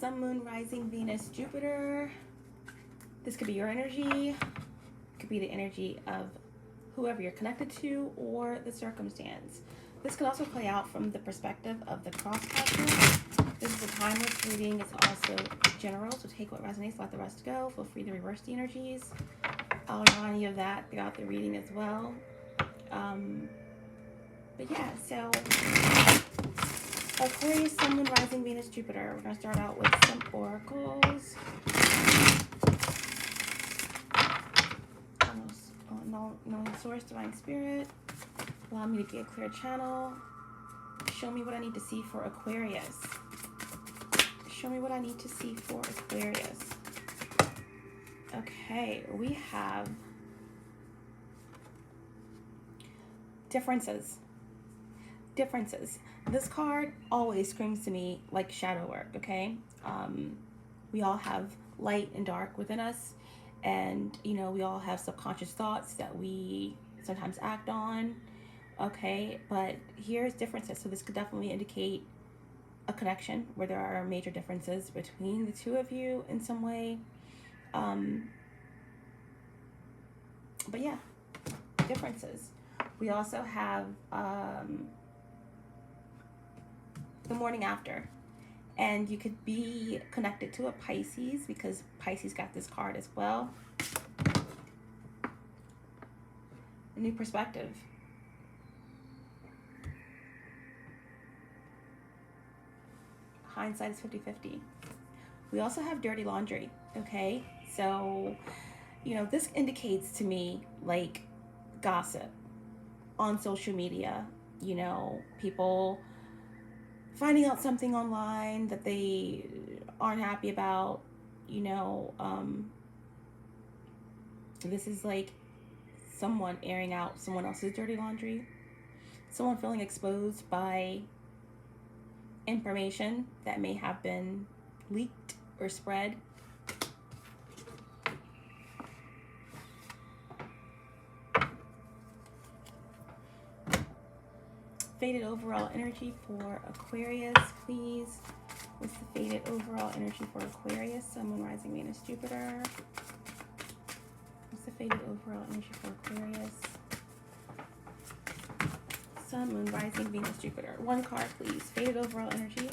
Sun, Moon, Rising, Venus, Jupiter. This could be your energy. It could be the energy of whoever you're connected to or the circumstance. This could also play out from the perspective of the cross-catcher. This is a timeless reading. It's also general, so take what resonates, let the rest go. Feel free to reverse the energies. I'll remind you of that throughout the reading as well. But yeah, so Aquarius, Sun, Moon, Rising, Venus, Jupiter. We're going to start out with some oracles. Knowing source, divine spirit. Allow me to get a clear channel. Show me what I need to see for Aquarius. Show me what I need to see for Aquarius. Okay, we have differences. Differences. This card always screams to me like shadow work, okay? We all have light and dark within us, and you know, we all have subconscious thoughts that we sometimes act on, okay? But here's differences. So this could definitely indicate a connection where there are major differences between the two of you in some way. But yeah, differences. We also have the morning after, and you could be connected to a Pisces because Pisces got this card as well. A new perspective. Hindsight is 50-50. We also have dirty laundry, okay? So, you know, this indicates to me like gossip on social media, you know, people finding out something online that they aren't happy about, you know. This is like someone airing out someone else's dirty laundry, someone feeling exposed by information that may have been leaked or spread. Faded overall energy for Aquarius, please. What's the faded overall energy for Aquarius? Sun, Moon, Rising, Venus, Jupiter. What's the faded overall energy for Aquarius? Sun, Moon, Rising, Venus, Jupiter. One card, please. Faded overall energy.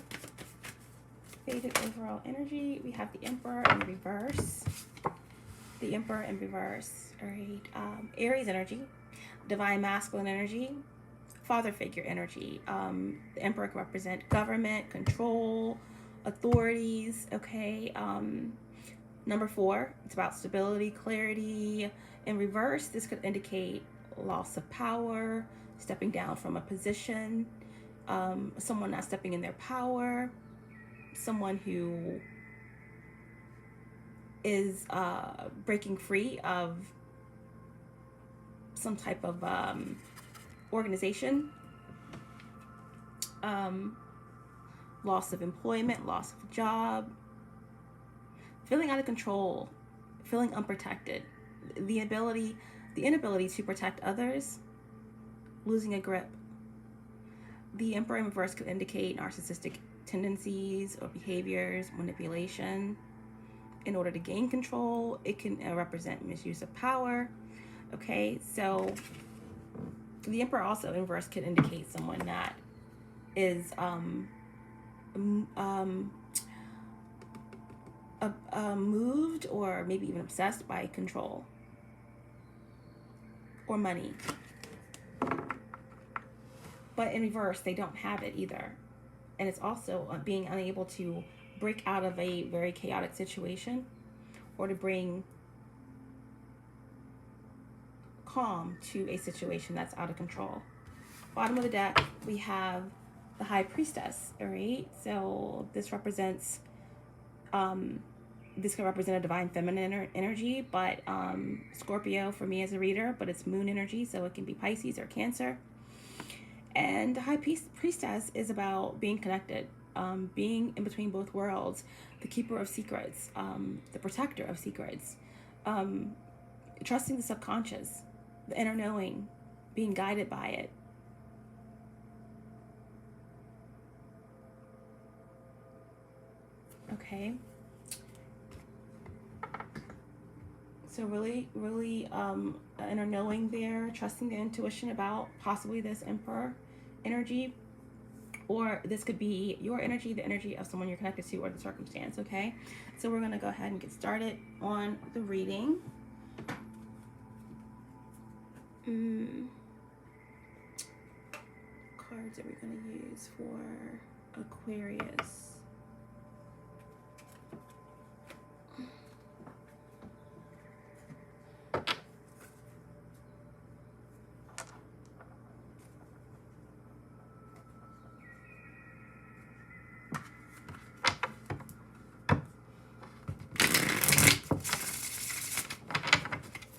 Faded overall energy. We have the Emperor in reverse. The Emperor in reverse. All right. Aries energy. Divine masculine energy. Father figure energy. The Emperor can represent government, control, authorities, okay? Number 4, it's about stability, clarity. In reverse, this could indicate loss of power, stepping down from a position, someone not stepping in their power, someone who is breaking free of some type of organization, loss of employment, loss of a job, feeling out of control, feeling unprotected, the inability to protect others, losing a grip. The Emperor in reverse could indicate narcissistic tendencies or behaviors, manipulation in order to gain control. It can represent misuse of power. Okay, so the Emperor also in reverse could indicate someone that is moved or maybe even obsessed by control or money. But in reverse, they don't have it either. And it's also being unable to break out of a very chaotic situation or to bring calm to a situation that's out of control. Bottom of the deck, we have the High Priestess, all right? So this represents, this can represent a divine feminine energy, but Scorpio for me as a reader, but it's moon energy, so it can be Pisces or Cancer. And the High Priestess is about being connected, being in between both worlds, the keeper of secrets, the protector of secrets, trusting the subconscious, the inner knowing, being guided by it. okay? So really, really inner knowing there, trusting the intuition about possibly this Emperor energy, or this could be your energy, the energy of someone you're connected to, or the circumstance, okay? So we're going to go ahead and get started on the reading. Cards that we're going to use for Aquarius.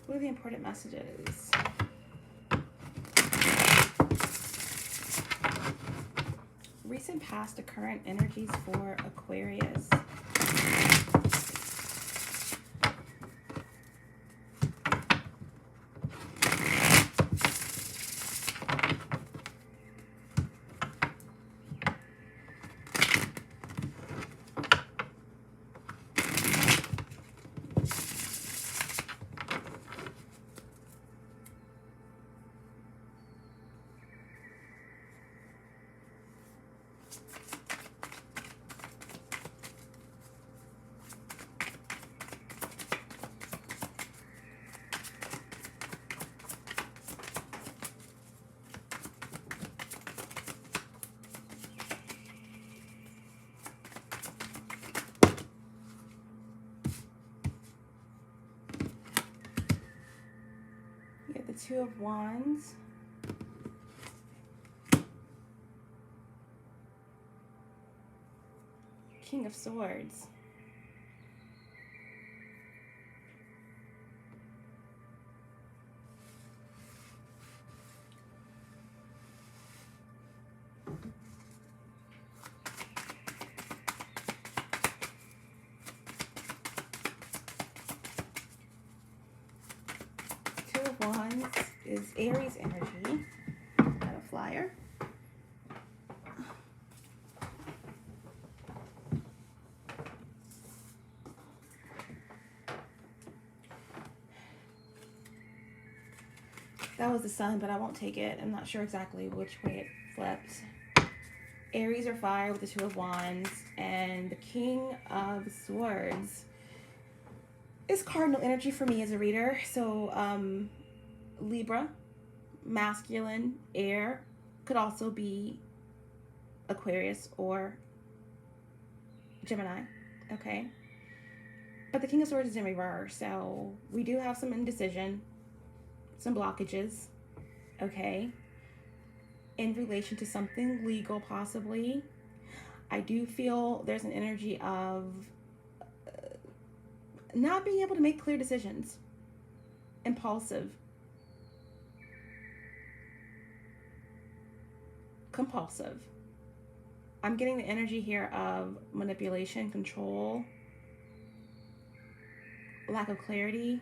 What are the important messages? Recent, past, to current energies for Aquarius. The Two of Wands, King of Swords, Two of Wands is Aries energy. Got a flyer. That was the Sun, but I won't take it. I'm not sure exactly which way it flipped. Aries or fire with the Two of Wands, and the King of Swords is cardinal energy for me as a reader. So Libra, masculine, air, could also be Aquarius or Gemini, okay? But the King of Swords is in reverse, so we do have some indecision, some blockages, okay, in relation to something legal possibly. I do feel there's an energy of not being able to make clear decisions, impulsive, compulsive. I'm getting the energy here of manipulation, control, lack of clarity,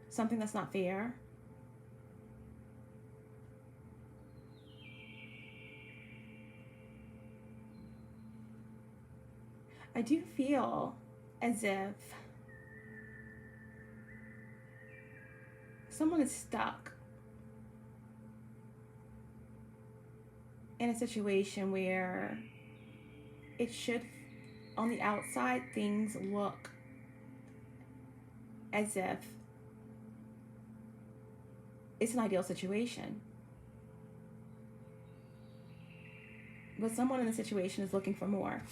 something that's not fair. I do feel as if someone is stuck in a situation where it should, on the outside, things look as if it's an ideal situation. But someone in the situation is looking for more.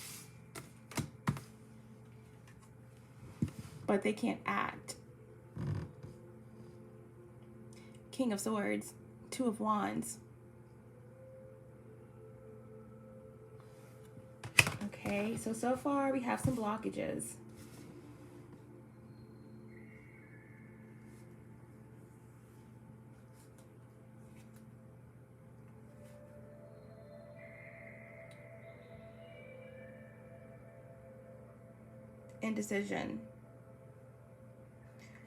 But they can't act. King of Swords, Two of Wands. Okay, so far we have some blockages. Indecision.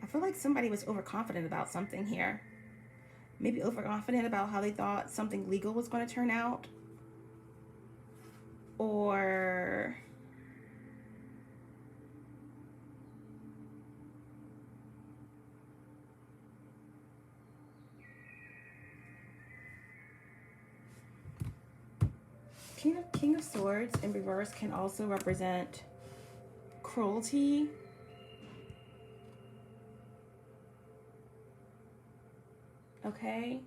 I feel like somebody was overconfident about something here. Maybe overconfident about how they thought something legal was going to turn out. Or King of Swords in reverse can also represent cruelty. Okay.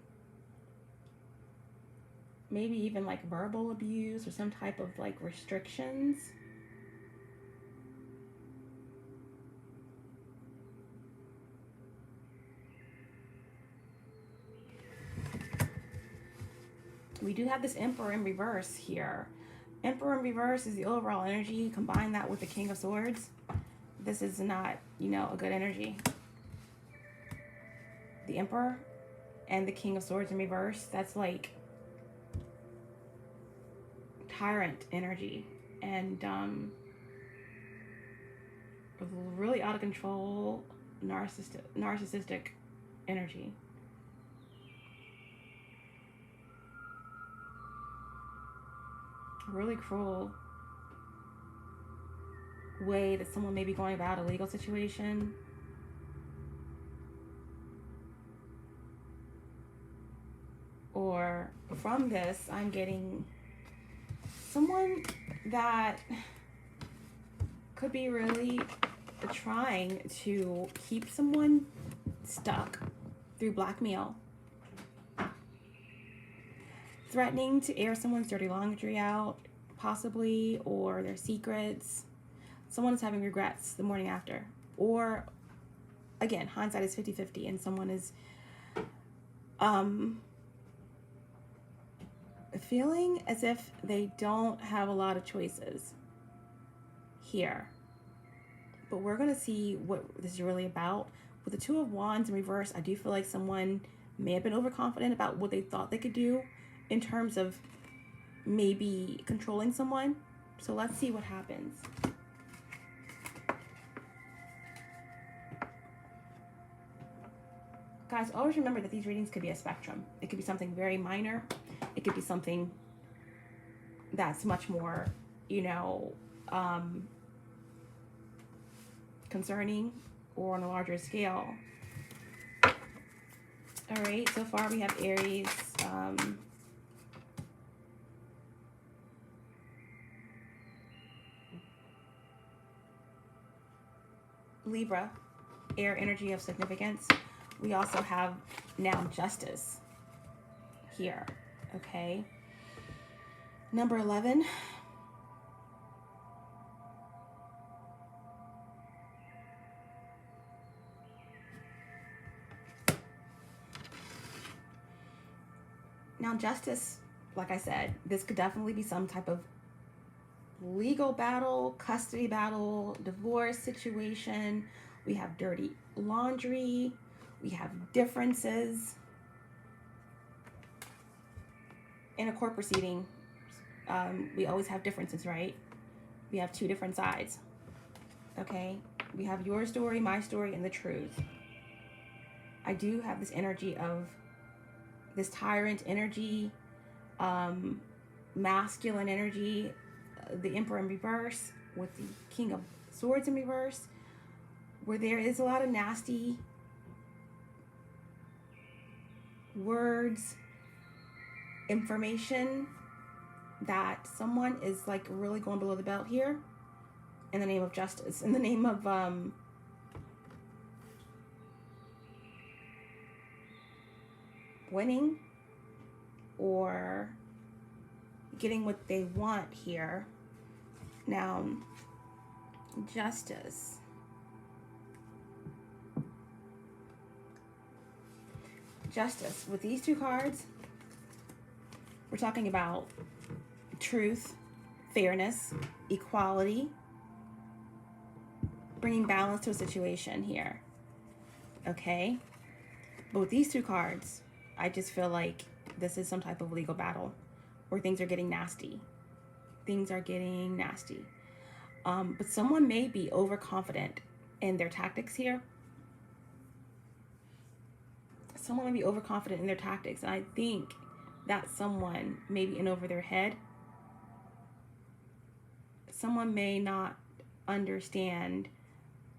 Maybe even like verbal abuse or some type of like restrictions. We do have this Emperor in reverse here. Emperor in reverse is the overall energy. Combine that with the King of Swords. This is not, you know, a good energy. The Emperor and the King of Swords in reverse, that's like tyrant energy and really out of control narcissistic energy. Really cruel way that someone may be going about a legal situation. Or from this, I'm getting someone that could be really trying to keep someone stuck through blackmail. Threatening to air someone's dirty laundry out, possibly, or their secrets. Someone is having regrets the morning after. Or, again, hindsight is 50-50, and someone is feeling as if they don't have a lot of choices here. But we're going to see what this is really about. With the Two of Wands in reverse, I do feel like someone may have been overconfident about what they thought they could do in terms of maybe controlling someone. So let's see what happens. Guys, always remember that these readings could be a spectrum. It could be something very minor. It could be something that's much more, you know, concerning or on a larger scale. All right, so far we have Aries, Libra, air energy of significance. We also have now Justice here, okay? Number 11. Now, Justice, like I said, this could definitely be some type of legal battle, custody battle, divorce situation. We have dirty laundry. We have differences. In a court proceeding, we always have differences, right? We have two different sides, okay? We have your story, my story, and the truth. I do have this energy of this tyrant energy, masculine energy, the Emperor in reverse with the King of Swords in reverse, where there is a lot of nasty words, information that someone is like really going below the belt here in the name of justice, in the name of winning or getting what they want here. Now, Justice. Justice. With these two cards, we're talking about truth, fairness, equality, bringing balance to a situation here. Okay? But with these two cards, I just feel like this is some type of legal battle where things are getting nasty. Things are getting nasty. But someone may be overconfident in their tactics here. Someone may be overconfident in their tactics. And I think that someone may be in over their head. Someone may not understand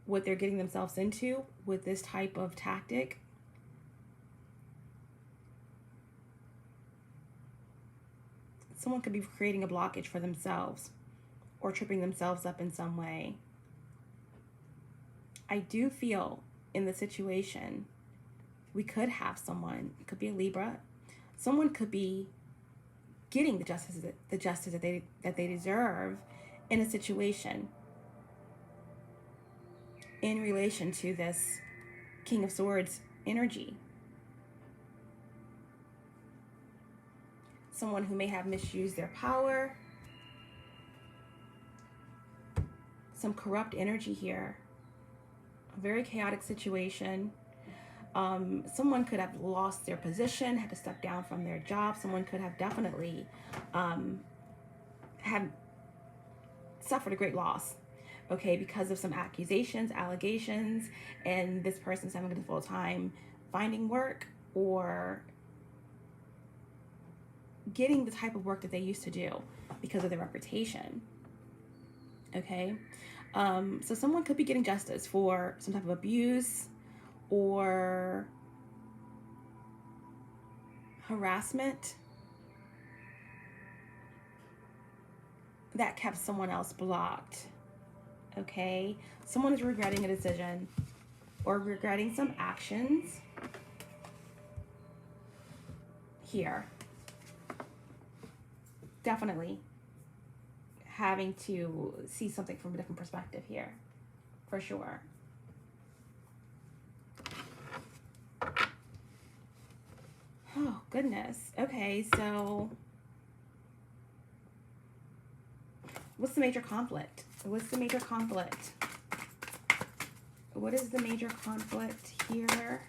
what they're getting themselves into with this type of tactic. someone could be creating a blockage for themselves or tripping themselves up in some way. I do feel in the situation, we could have someone, it could be a Libra, someone could be getting the justice that they deserve in a situation in relation to this King of Swords energy. Someone who may have misused their power, some corrupt energy here, a very chaotic situation. Someone could have lost their position, had to step down from their job. Someone could have definitely have suffered a great loss, okay, because of some accusations, allegations, and this person's having a difficult time finding work or getting the type of work that they used to do because of their reputation, okay? So someone could be getting justice for some type of abuse or harassment that kept someone else blocked, okay? Someone is regretting a decision or regretting some actions here. Definitely having to see something from a different perspective here, for sure. Oh, goodness. Okay, so what's the major conflict? What's the major conflict? What is the major conflict here?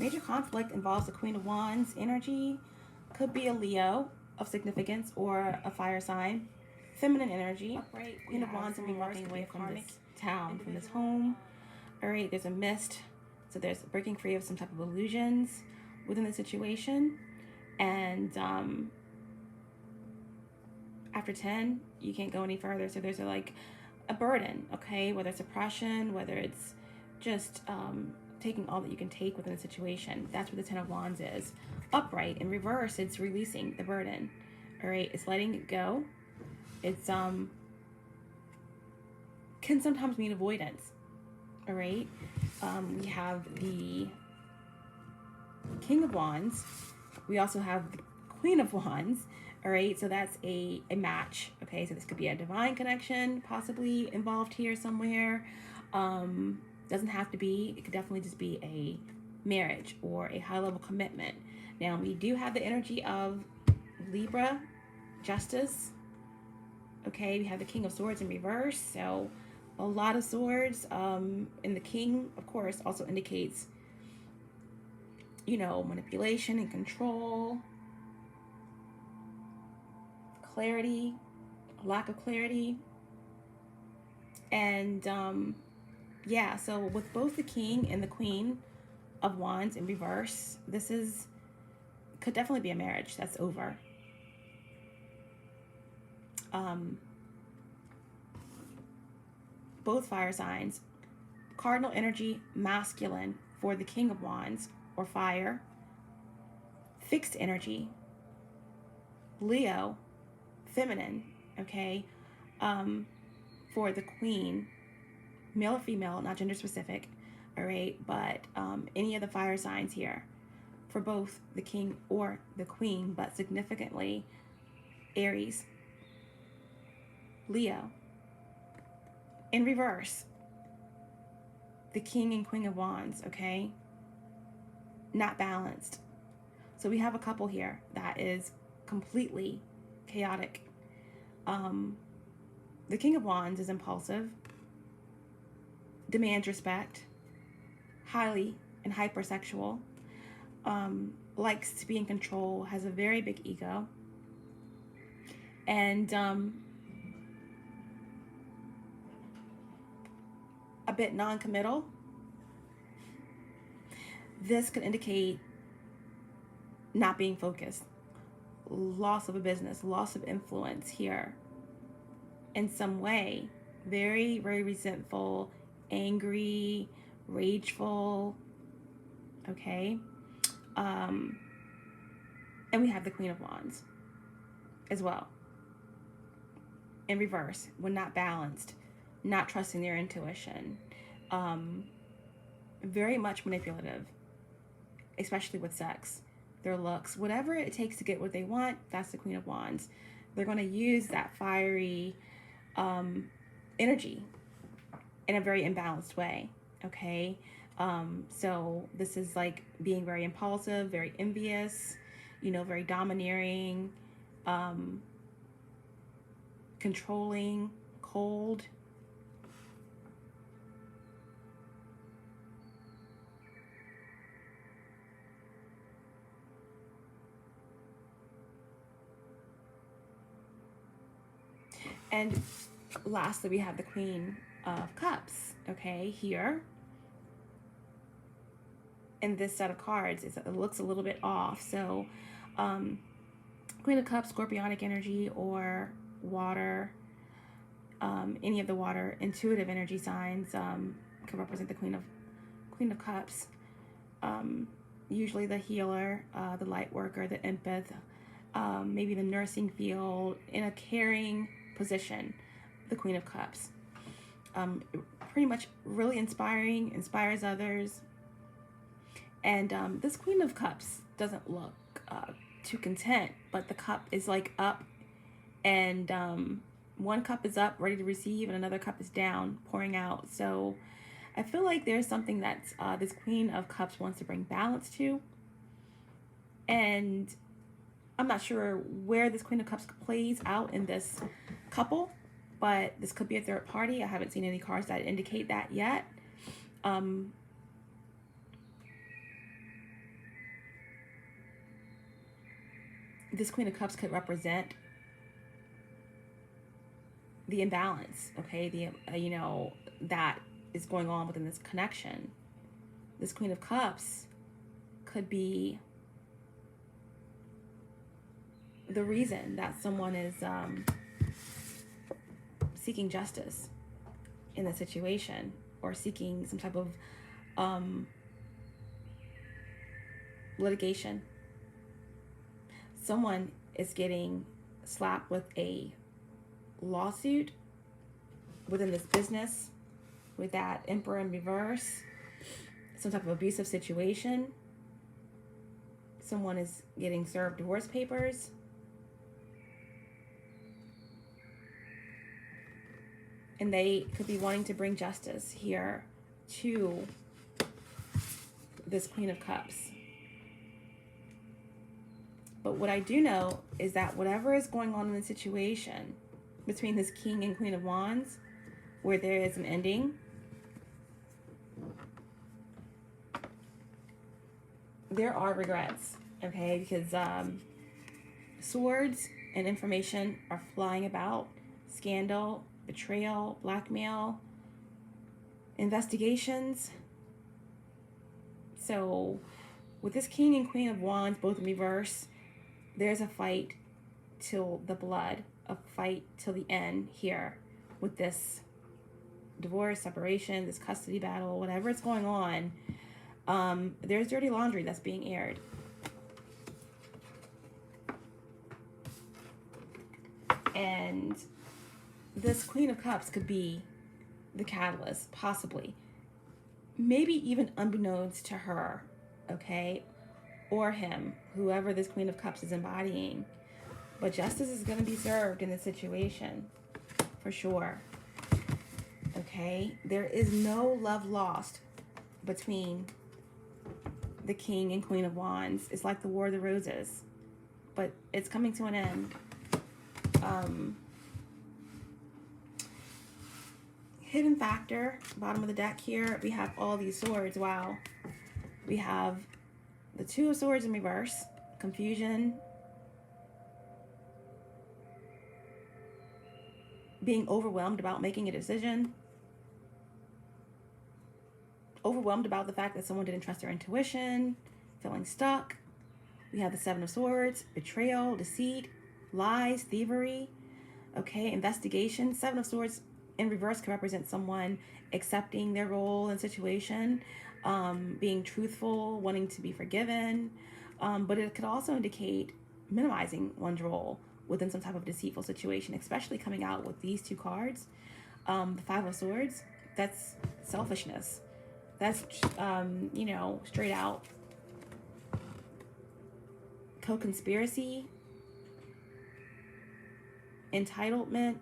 Major conflict involves the Queen of Wands energy. Could be a Leo of significance or a fire sign. Feminine energy. Right. Queen of Wands will be walking away from this town, from this home. All right, there's a mist. So there's breaking free of some type of illusions within the situation. And after 10, you can't go any further. So there's like a burden, okay? Whether it's oppression, whether it's just taking all that you can take within a situation. That's what the 10 of Wands is. Upright. In reverse, it's releasing the burden. All right, it's letting it go. It's can sometimes mean avoidance. All right, we have the King of Wands. We also have the Queen of Wands. All right, so that's a match. Okay, so this could be a divine connection possibly involved here somewhere. Doesn't have to be. It could definitely just be a marriage or a high-level commitment. Now, we do have the energy of Libra, justice. Okay, we have the King of Swords in reverse, so a lot of swords. And the King, of course, also indicates, you know, manipulation and control, clarity, lack of clarity, and yeah, so with both the King and the Queen of Wands in reverse, this could definitely be a marriage that's over. Both fire signs. Cardinal energy, masculine for the King of Wands or fire. Fixed energy, Leo, feminine, okay, for the Queen, male or female, not gender specific, all right, but any of the fire signs here for both the King or the Queen, but significantly Aries, Leo. In reverse, the King and Queen of Wands, okay, not balanced. So we have a couple here that is completely chaotic. The King of Wands is impulsive, demands respect, highly and hypersexual, likes to be in control, has a very big ego, and a bit non-committal. This could indicate not being focused, loss of a business, loss of influence here in some way Very, very resentful, angry, rageful. Okay. And we have the Queen of Wands as well. In reverse, when not balanced, not trusting their intuition. Very much manipulative, especially with sex, their looks, whatever it takes to get what they want. That's the Queen of Wands. They're going to use that fiery energy in a very imbalanced way. Okay. So this is like being very impulsive, very envious, you know, very domineering, controlling, cold. And lastly, we have the Queen of Cups, okay, here. In this set of cards, it looks a little bit off. So, Queen of Cups, scorpionic energy, or water, any of the water intuitive energy signs can represent the Queen of Cups. Usually the healer, the light worker, the empath, maybe the nursing field, in a caring position, the Queen of Cups. Pretty much really inspiring, inspires others. And this Queen of Cups doesn't look too content, but the cup is like up, and one cup is up, ready to receive, and another cup is down, pouring out. So I feel like there's something that this Queen of Cups wants to bring balance to. And I'm not sure where this Queen of Cups plays out in this couple, but this could be a third party. I haven't seen any cards that indicate that yet. This Queen of Cups could represent the imbalance, okay, the you know, that is going on within this connection. This Queen of Cups could be the reason that someone is seeking justice in the situation, or seeking some type of litigation. Someone is getting slapped with a lawsuit within this business, with that Emperor in reverse, some type of abusive situation. Someone is getting served divorce papers. And they could be wanting to bring justice here to this Queen of Cups. But what I do know is that whatever is going on in the situation between this King and Queen of Wands, where there is an ending, there are regrets, okay? Because swords and information are flying about. Scandal, betrayal, blackmail, investigations. So with this King and Queen of Wands both in reverse, there's a fight till the blood, a fight till the end here with this divorce, separation, this custody battle, whatever is going on. There's dirty laundry that's being aired. And this Queen of Cups could be the catalyst, possibly. Maybe even unbeknownst to her, okay? Or him, whoever this Queen of Cups is embodying. But justice is going to be served in this situation, for sure. Okay? There is no love lost between the King and Queen of Wands. It's like the War of the Roses, but it's coming to an end. Hidden factor, bottom of the deck here, we have all these swords. Wow. We have the Two of Swords in reverse, confusion, being overwhelmed about making a decision, overwhelmed about the fact that someone didn't trust their intuition, feeling stuck. We have the Seven of Swords, betrayal, deceit, lies, thievery, okay, investigation. Seven of Swords in reverse could represent someone accepting their role and situation, being truthful, wanting to be forgiven. But it could also indicate minimizing one's role within some type of deceitful situation, especially coming out with these two cards. The Five of Swords, that's selfishness. That's, you know, straight out co-conspiracy, entitlement,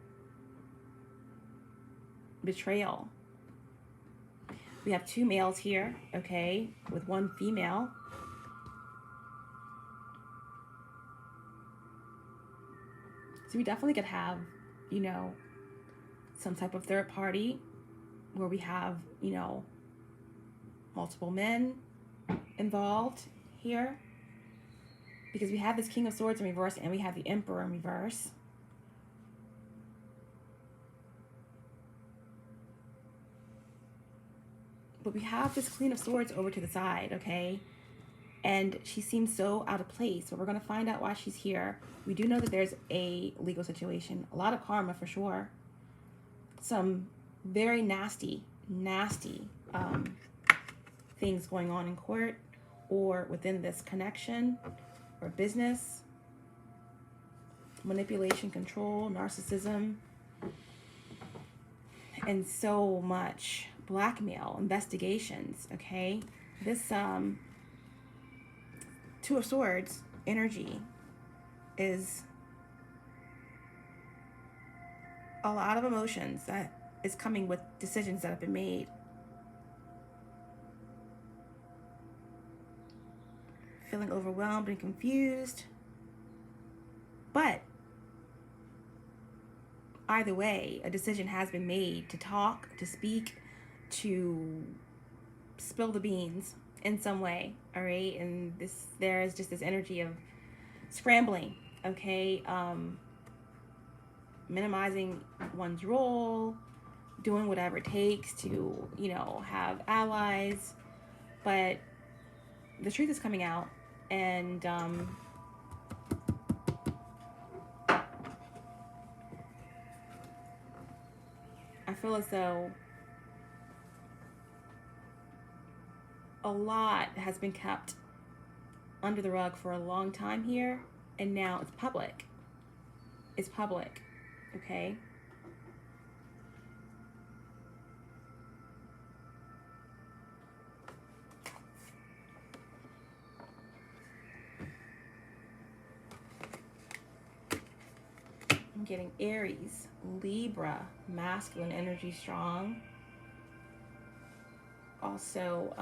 betrayal. We have two males here, okay, with one female. So we definitely could have, you know, some type of third party where we have, you know, multiple men involved here. Because we have this King of Swords in reverse and we have the Emperor in reverse. But we have this Queen of Swords over to the side, okay? And she seems so out of place. So we're going to find out why she's here. We do know that there's a legal situation. A lot of karma for sure. Some very nasty things going on in court or within this connection or business. Manipulation, control, narcissism, and so much. Blackmail, investigations, okay? This Two of Swords energy is a lot of emotions that is coming with decisions that have been made. Feeling overwhelmed and confused. But either way, a decision has been made to talk, to speak, to spill the beans in some way, all right? And there is just this energy of scrambling, okay? Minimizing one's role, doing whatever it takes to, you know, have allies. But the truth is coming out, and I feel as though a lot has been kept under the rug for a long time here, and now it's public. It's public, okay? I'm getting Aries, Libra, masculine energy strong. Also,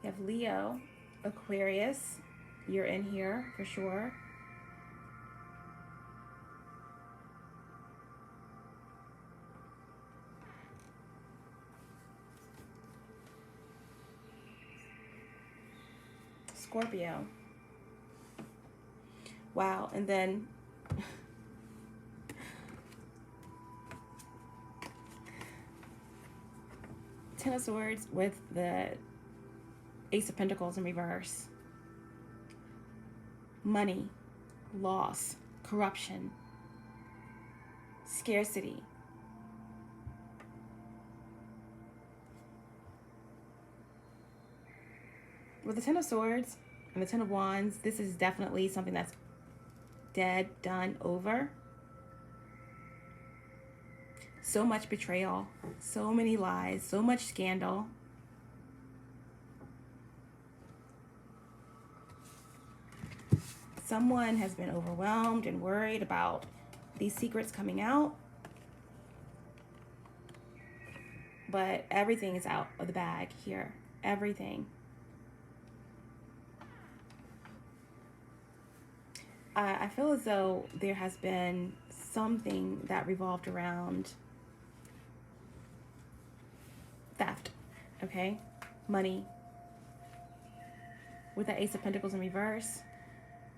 you have Leo, Aquarius, you're in here for sure. Scorpio. Wow, and then Ten of Swords with the Ace of Pentacles in reverse. Money, loss, corruption, scarcity. With the Ten of Swords and the Ten of Wands, this is definitely something that's dead, done, over. So much betrayal, so many lies, so much scandal. Someone has been overwhelmed and worried about these secrets coming out. But everything is out of the bag here. Everything. I feel as though there has been something that revolved around theft, okay? Money. With the Ace of Pentacles in reverse,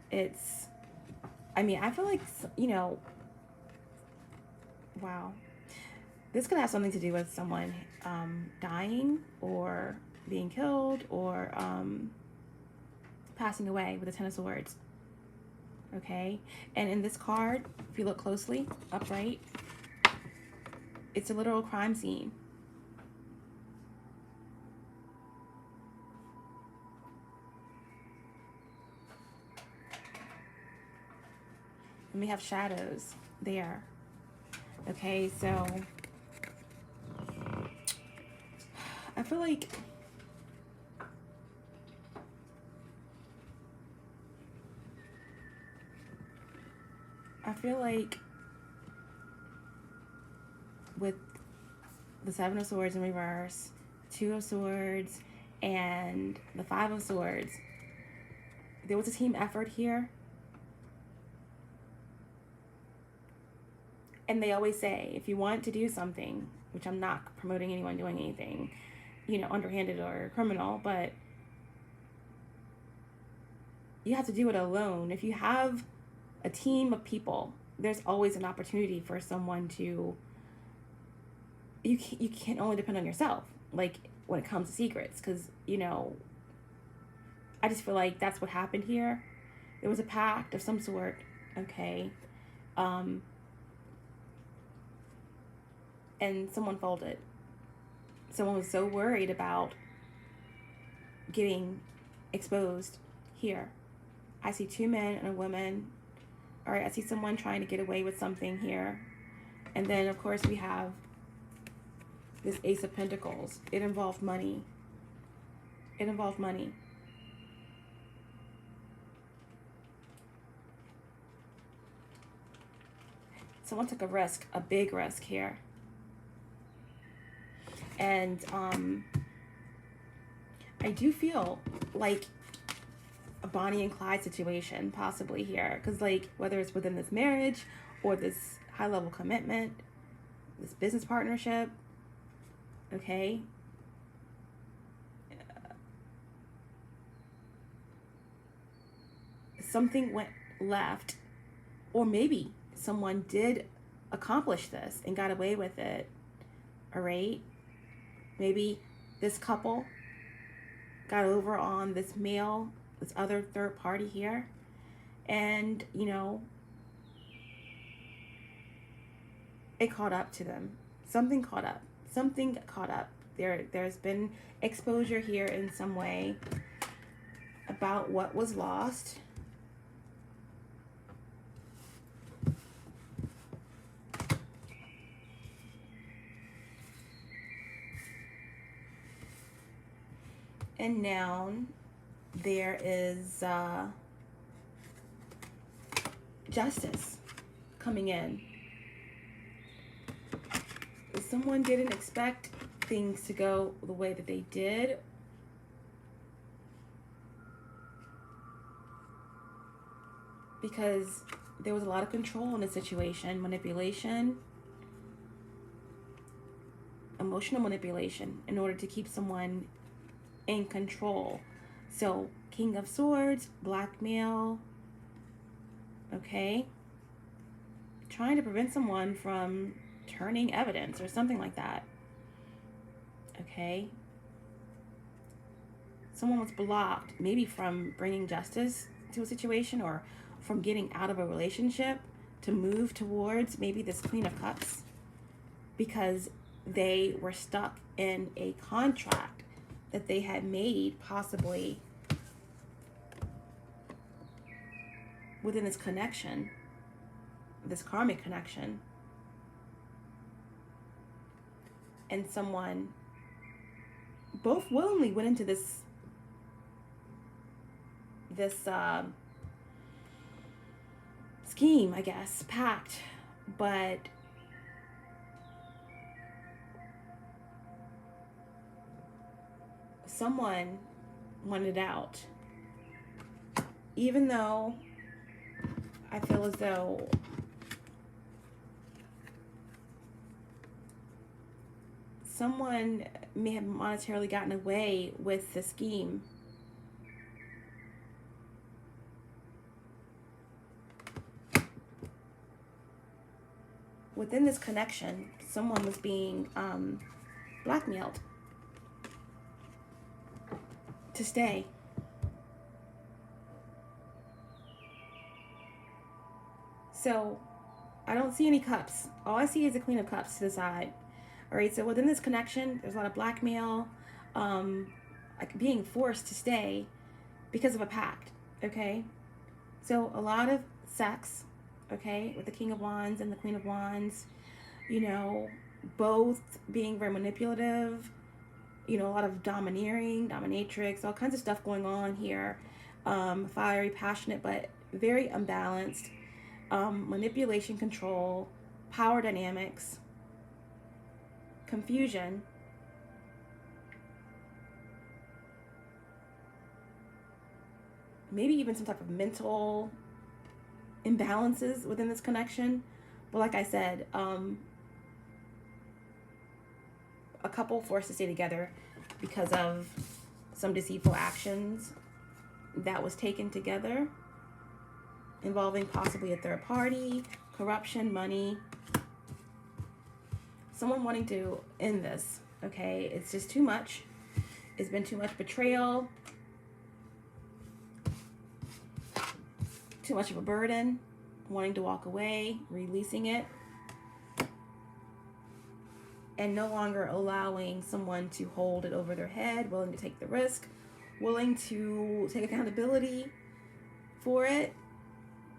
it's, I mean, I feel like, you know, wow. This could have something to do with someone dying or being killed or passing away with the Ten of Swords. Okay, and in this card, if you look closely, upright, it's a literal crime scene. And we have shadows there. Okay, so I feel like with the Seven of Swords in reverse, Two of Swords, and the Five of Swords, there was a team effort here. And they always say, if you want to do something, which I'm not promoting anyone doing anything, you know, underhanded or criminal, but you have to do it alone. If you have a team of people, there's always an opportunity for someone to, you can't only depend on yourself, like when it comes to secrets, because, you know, I just feel like that's what happened here. There was a pact of some sort, okay, and someone folded. Someone was so worried about getting exposed here. I see two men and a woman. All right, I see someone trying to get away with something here. And then, of course, we have this Ace of Pentacles. It involved money. It involved money. Someone took a risk, a big risk here. And I do feel like a Bonnie and Clyde situation possibly here. Because, like, whether it's within this marriage or this high-level commitment, this business partnership, okay? Something went left, or maybe someone did accomplish this and got away with it, all right? Maybe this couple got over on this male, this other third party here, and, you know, it caught up to them. Something caught up. Something caught up. There's been exposure here in some way about what was lost. And now there is justice coming in. Someone didn't expect things to go the way that they did. Because there was a lot of control in the situation, manipulation, emotional manipulation in order to keep someone in control. So, King of Swords, blackmail, okay? Trying to prevent someone from turning evidence or something like that, okay? Someone was blocked, maybe from bringing justice to a situation or from getting out of a relationship to move towards maybe this Queen of Cups because they were stuck in a contract that they had made possibly within this connection, this karmic connection. And someone both willingly went into this scheme, I guess, pact, but someone wanted out. Even though I feel as though someone may have monetarily gotten away with the scheme. within this connection, someone was being blackmailed to stay. So I don't see any cups. All I see is the Queen of Cups to the side. All right, so within this connection, there's a lot of blackmail, like being forced to stay because of a pact, okay? So a lot of sex, okay, with the King of Wands and the Queen of Wands, you know, both being very manipulative, you know, a lot of domineering, dominatrix, all kinds of stuff going on here. Fiery, passionate, but very unbalanced. Manipulation, control, power dynamics, confusion, maybe even some type of mental imbalances within this connection. But like I said, a couple forced to stay together because of some deceitful actions that was taken together, involving possibly a third party, corruption, money, someone wanting to end this, okay? It's just too much. It's been too much betrayal, too much of a burden, wanting to walk away, releasing it, and no longer allowing someone to hold it over their head, willing to take the risk, willing to take accountability for it,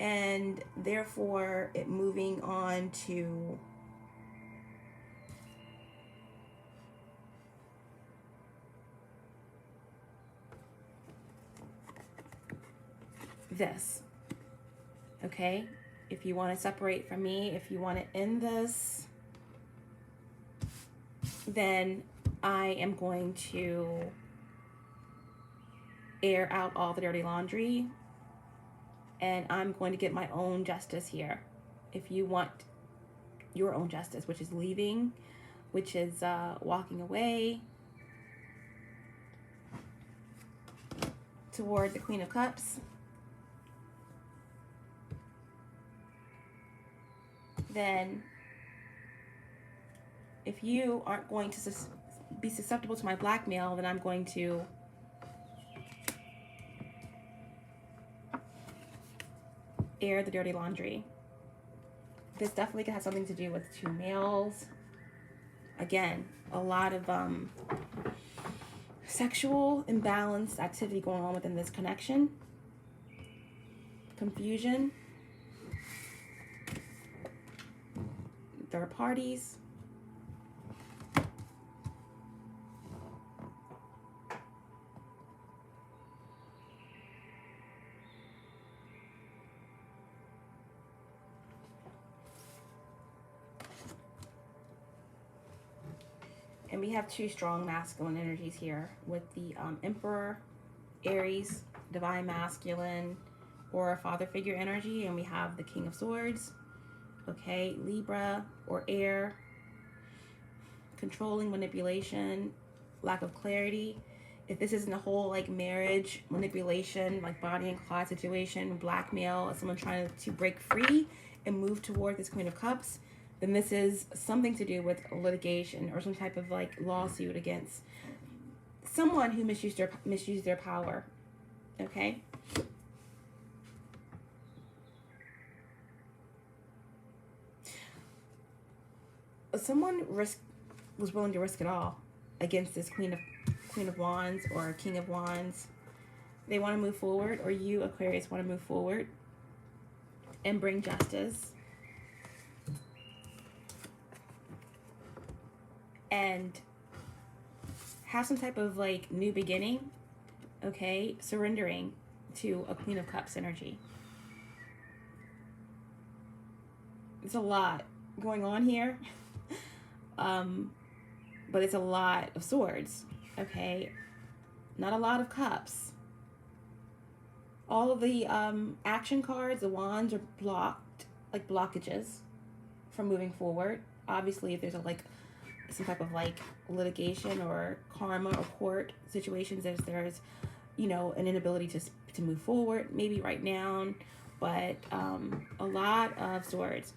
and therefore it moving on to this, okay? If you want to separate from me, if you want to end this, then I am going to air out all the dirty laundry, and I'm going to get my own justice here. If you want your own justice, which is leaving, which is walking away toward the Queen of Cups, then if you aren't going to be susceptible to my blackmail, then I'm going to air the dirty laundry. This definitely could have something to do with two males. Again, a lot of sexual imbalanced activity going on within this connection. Confusion. Third parties. And we have two strong masculine energies here with the Emperor, Aries, divine masculine, or a father figure energy. And we have the King of Swords, okay, Libra or air, controlling, manipulation, lack of clarity. If this isn't a whole like marriage, manipulation, like Bonnie and Clyde situation, blackmail, someone trying to break free and move toward this Queen of Cups, then this is something to do with litigation or some type of like lawsuit against someone who misused their power, okay? Someone was willing to risk it all against this Queen of Wands or King of Wands. They want to move forward, or you, Aquarius, want to move forward and bring justice and have some type of like new beginning, okay? Surrendering to a Queen of Cups energy. There's a lot going on here. But it's a lot of swords, okay? Not a lot of cups. All of the action cards, the wands, are blocked, like blockages from moving forward. Obviously, if there's some type of like litigation or karma or court situations, there's you know, an inability to move forward, maybe right now. But a lot of swords,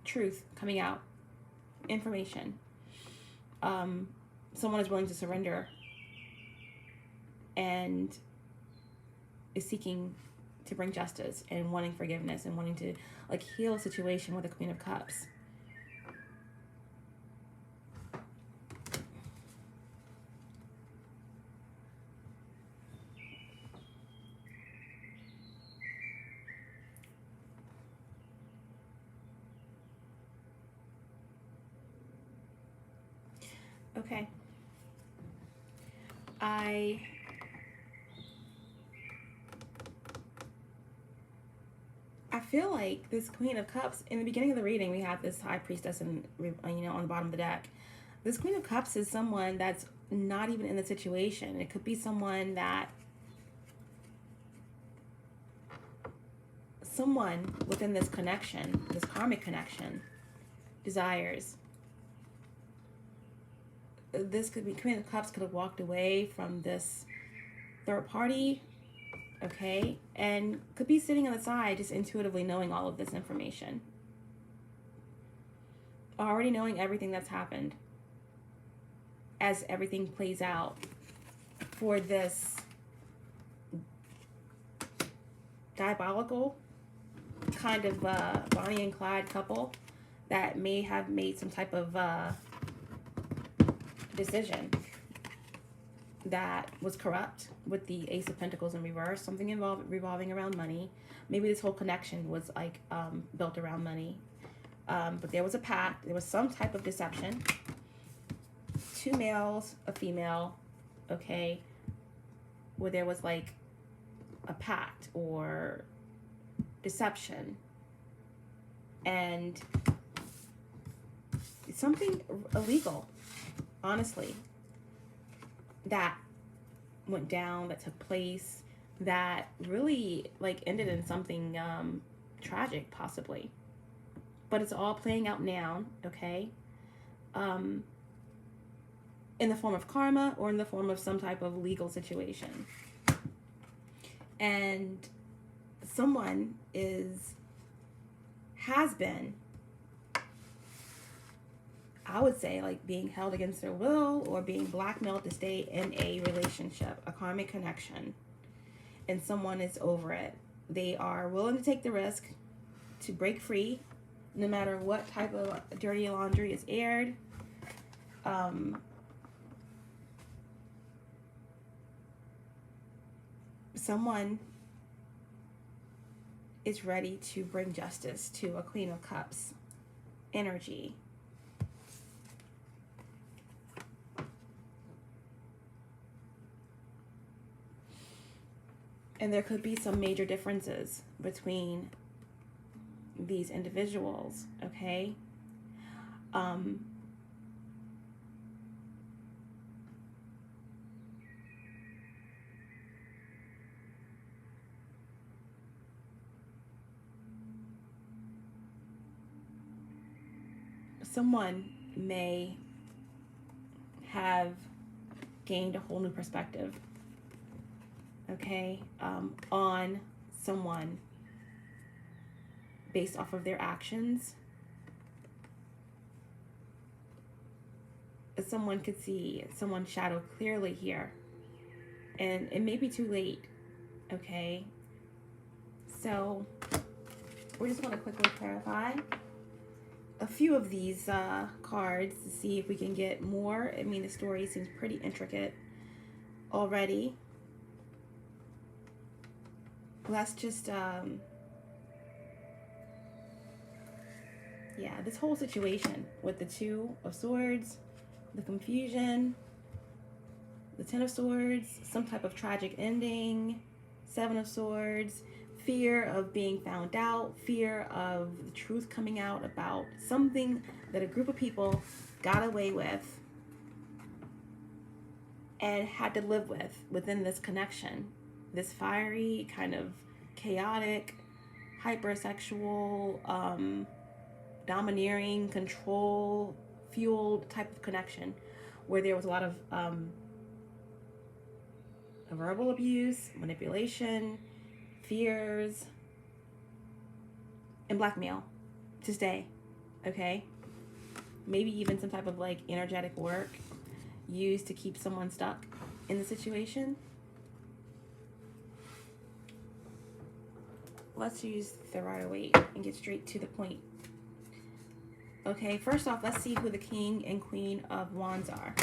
truth coming out, information. Someone is willing to surrender and is seeking to bring justice and wanting forgiveness and wanting to like heal a situation with the Queen of Cups. Okay. I feel like this Queen of Cups, in the beginning of the reading, we have this High Priestess and, you know, on the bottom of the deck. This Queen of Cups is someone that's not even in the situation. It could be someone within this connection, this karmic connection, desires. This could be, Queen of Cups could have walked away from this third party, okay, and could be sitting on the side just intuitively knowing all of this information, already knowing everything that's happened as everything plays out for this diabolical kind of Bonnie and Clyde couple that may have made some type of decision that was corrupt with the Ace of Pentacles in reverse, something revolving around money. Maybe this whole connection was like built around money, but there was a pact, there was some type of deception. Two males, a female, okay, where there was like a pact or deception and something illegal, honestly, that went down, that took place, that really like ended in something tragic possibly, but it's all playing out now, okay, in the form of karma or in the form of some type of legal situation. And someone has been, I would say, like being held against their will or being blackmailed to stay in a relationship, a karmic connection, and someone is over it. They are willing to take the risk to break free, no matter what type of dirty laundry is aired. Someone is ready to bring justice to a Queen of Cups energy. And there could be some major differences between these individuals, okay? Someone may have gained a whole new perspective, okay, on someone based off of their actions. Someone could see someone's shadow clearly here, and it may be too late, okay? So we're just going to quickly clarify a few of these cards to see if we can get more. I mean, the story seems pretty intricate already. Let's just, yeah, this whole situation with the Two of Swords, the confusion, the Ten of Swords, some type of tragic ending, Seven of Swords, fear of being found out, fear of the truth coming out about something that a group of people got away with and had to live with within this connection. This fiery, kind of chaotic, hypersexual, domineering, control fueled type of connection where there was a lot of verbal abuse, manipulation, fears, and blackmail to stay. Okay? Maybe even some type of like energetic work used to keep someone stuck in the situation. Let's use the Rider-Waite and get straight to the point. Okay, first off, let's see who the King and Queen of Wands are.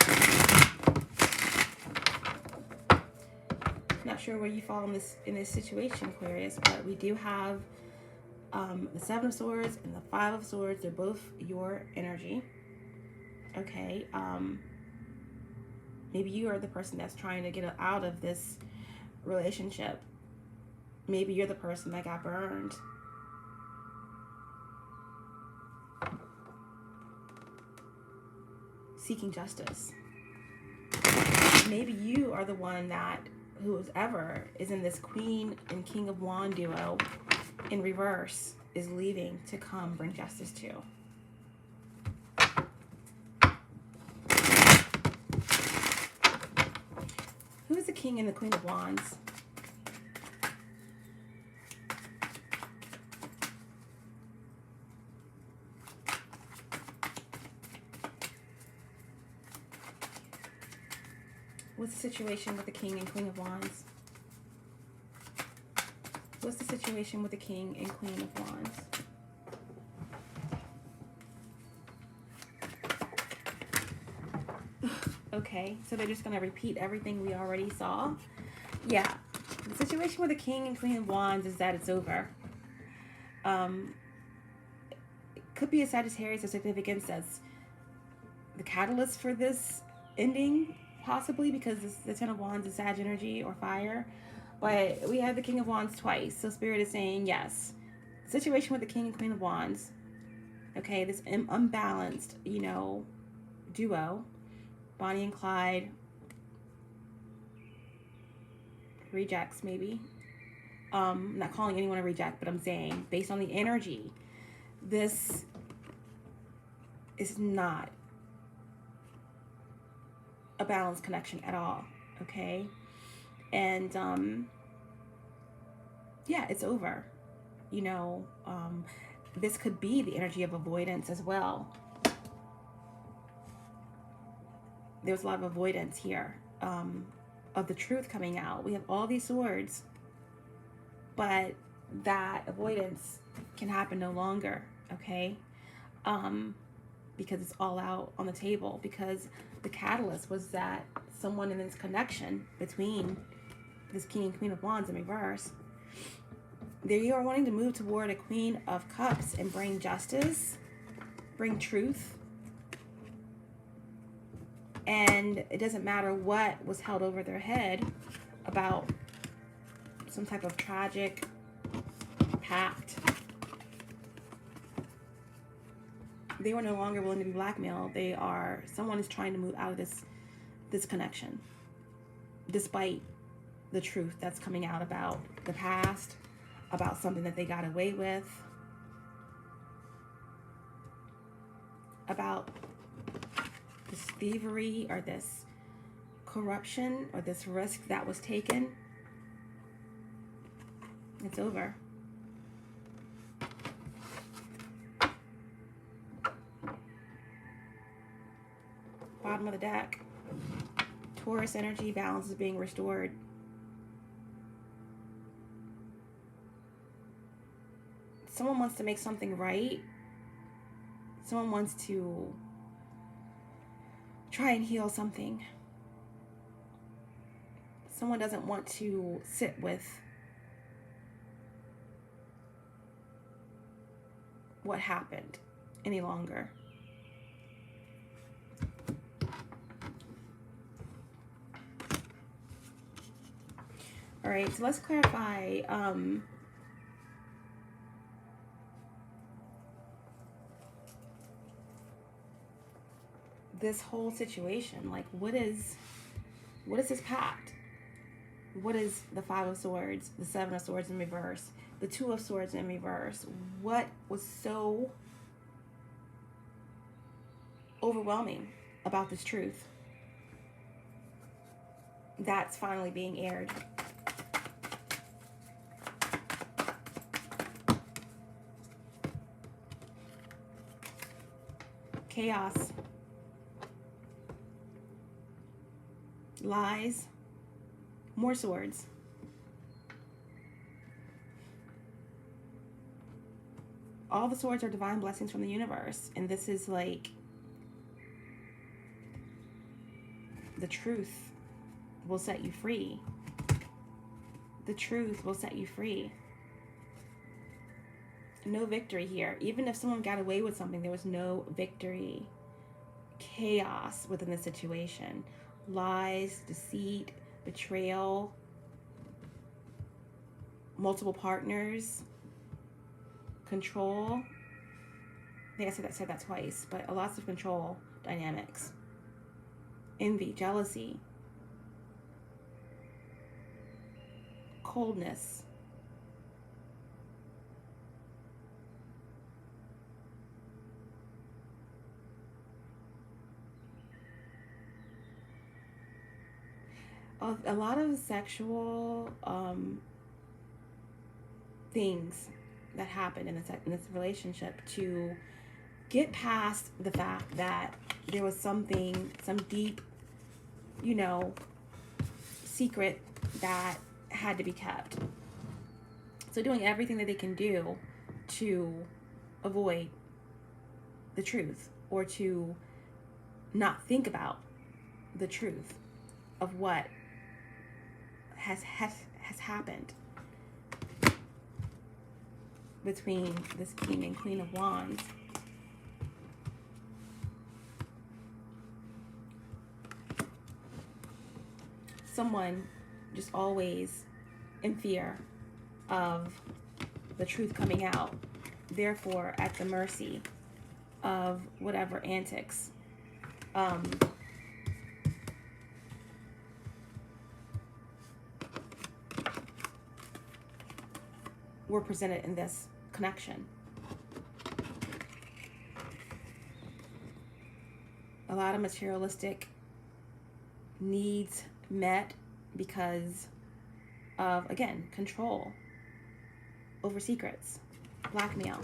Not sure where you fall in this situation, Aquarius, but we do have the Seven of Swords and the Five of Swords. They're both your energy. Okay, maybe you are the person that's trying to get out of this relationship. Maybe you're the person that got burned. Seeking justice. Maybe you are the one that whoever is in this Queen and King of Wand duo in reverse is leaving to come bring justice to. Who is the King and the Queen of Wands? What's the situation with the King and Queen of Wands? What's the situation with the King and Queen of Wands? Okay, so they're just going to repeat everything we already saw. Yeah, the situation with the King and Queen of Wands is that it's over. It could be a Sagittarius of significance that's the catalyst for this ending, possibly, because the Ten of Wands is Sag energy or fire. But we have the King of Wands twice, so Spirit is saying yes. Situation with the King and Queen of Wands. Okay, this unbalanced, you know, duo. Bonnie and Clyde. Rejects, maybe. I'm not calling anyone a reject, but I'm saying, based on the energy, this is not a balanced connection at all. Okay? And yeah, it's over. You know, this could be the energy of avoidance as well. There's a lot of avoidance here of the truth coming out. We have all these swords, but that avoidance can happen no longer. Okay? Because it's all out on the table, because the catalyst was that someone in this connection between this King and Queen of Wands in reverse, they are wanting to move toward a Queen of Cups and bring justice, bring truth. And it doesn't matter what was held over their head about some type of tragic pact. They were no longer willing to be blackmailed. Someone is trying to move out of this connection, despite the truth that's coming out about the past, about something that they got away with, about this thievery or this corruption or this risk that was taken. It's over. Bottom of the deck. Taurus energy, balance is being restored. Someone wants to make something right. Someone wants to try and heal something. Someone doesn't want to sit with what happened any longer. All right, so let's clarify this whole situation. Like, what is this pact? What is the Five of Swords, the Seven of Swords in reverse, the Two of Swords in reverse? What was so overwhelming about this truth that's finally being aired? chaos, lies, more swords. All the swords are divine blessings from the universe, and this is like the truth will set you free. The truth will set you free. No victory here. Even if someone got away with something, there was no victory. Chaos within the situation. Lies, deceit, betrayal, multiple partners, control. I think I said that twice, but lots of control dynamics. Envy, jealousy, coldness. A lot of sexual things that happened in this relationship to get past the fact that there was something, some deep, you know, secret that had to be kept. So doing everything that they can do to avoid the truth, or to not think about the truth of what has happened between this King and Queen of Wands. Someone just always in fear of the truth coming out, therefore at the mercy of whatever antics were presented in this connection. A lot of materialistic needs met because of, again, control over secrets, blackmail.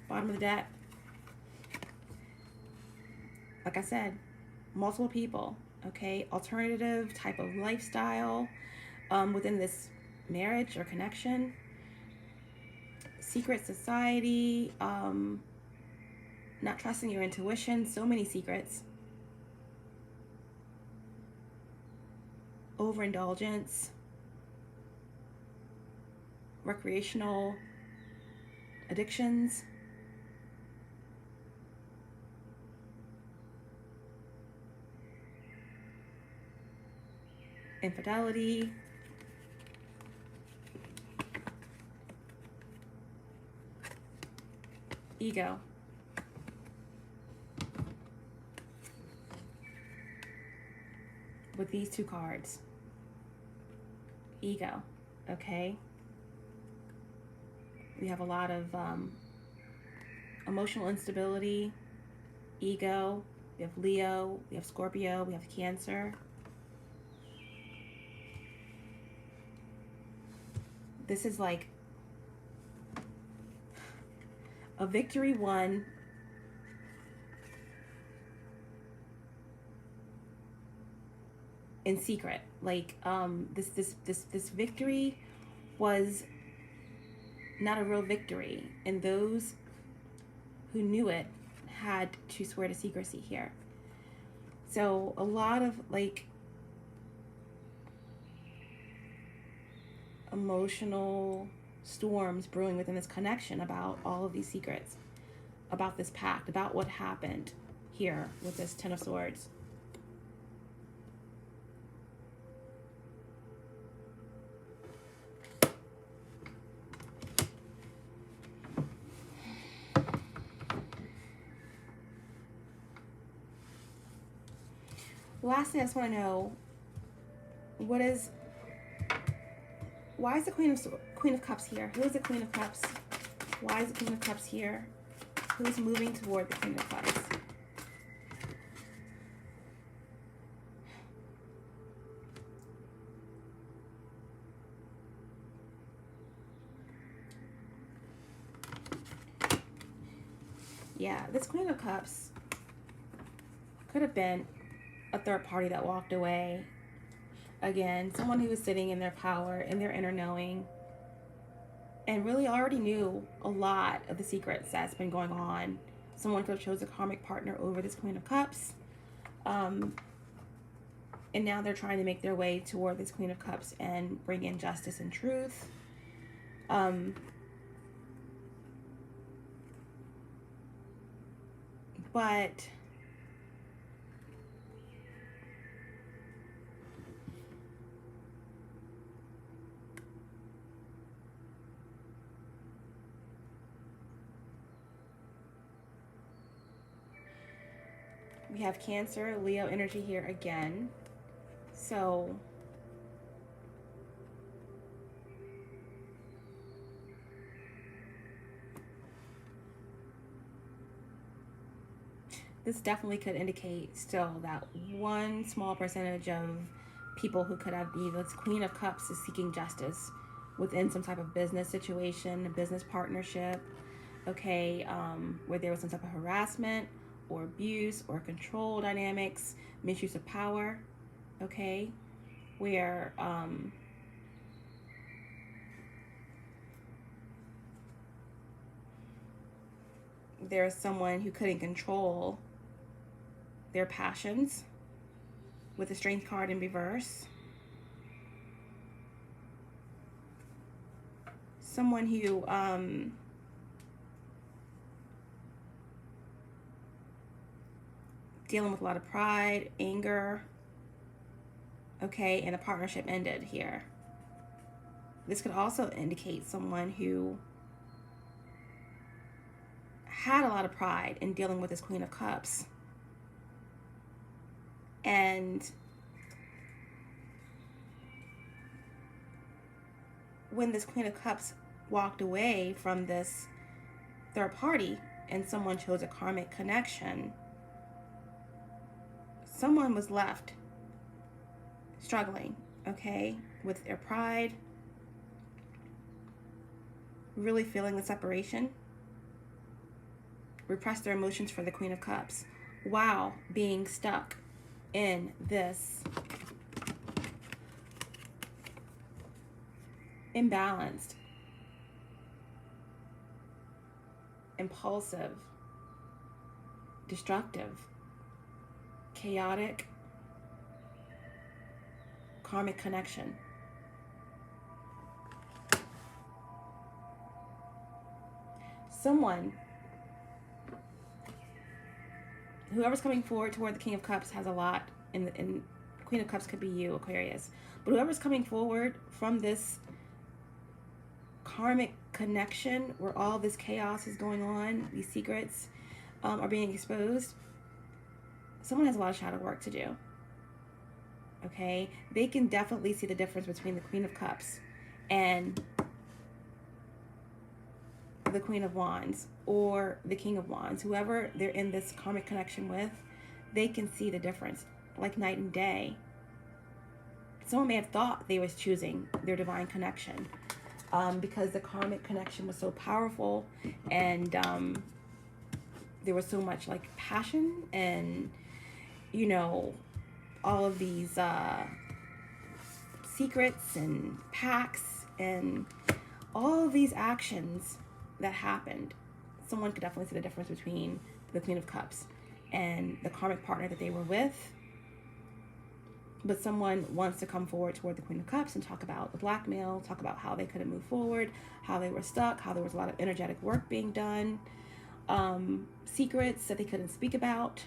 Bottom of the deck. Like I said, multiple people, okay? Alternative type of lifestyle within this marriage or connection. Secret society, not trusting your intuition, so many secrets. Overindulgence, recreational addictions, infidelity, ego. With these two cards, ego, okay? We have a lot of emotional instability, ego. We have Leo, we have Scorpio, we have Cancer. This is like a victory won in secret. Like this victory was not a real victory, and those who knew it had to swear to secrecy here. So a lot of like emotional storms brewing within this connection about all of these secrets, about this pact, about what happened here with this Ten of Swords. Lastly, I just want to know, why is the Queen of Cups here? Who is the Queen of Cups? Why is the Queen of Cups here? Who's moving toward the Queen of Cups? Yeah, this Queen of Cups could have been a third party that walked away. Again, someone who was sitting in their power, in their inner knowing, and really already knew a lot of the secrets that's been going on. Someone could have chose a karmic partner over this Queen of Cups. And now they're trying to make their way toward this Queen of Cups and bring in justice and truth. But we have Cancer, Leo energy here again. So this definitely could indicate still that one small percentage of people who could have the this Queen of Cups is seeking justice within some type of business situation, a business partnership, okay, where there was some type of harassment or abuse or control dynamics, misuse of power, okay, where there's someone who couldn't control their passions with the Strength card in reverse. Someone who dealing with a lot of pride, anger, okay, and a partnership ended here. This could also indicate someone who had a lot of pride in dealing with this Queen of Cups. And when this Queen of Cups walked away from this third party and someone chose a karmic connection, someone was left struggling, okay, with their pride, really feeling the separation, repressed their emotions for the Queen of Cups while being stuck in this imbalanced, impulsive, destructive, chaotic, karmic connection. Someone, whoever's coming forward toward the King of Cups has a lot, and Queen of Cups could be you, Aquarius. But whoever's coming forward from this karmic connection where all this chaos is going on, these secrets are being exposed, someone has a lot of shadow work to do. Okay? They can definitely see the difference between the Queen of Cups and the Queen of Wands or the King of Wands. Whoever they're in this karmic connection with, they can see the difference like night and day. Someone may have thought they was choosing their divine connection because the karmic connection was so powerful, and there was so much like passion and, you know, all of these secrets and pacts and all of these actions that happened. Someone could definitely see the difference between the Queen of Cups and the karmic partner that they were with. But someone wants to come forward toward the Queen of Cups and talk about the blackmail, talk about how they couldn't move forward, how they were stuck, how there was a lot of energetic work being done, secrets that they couldn't speak about.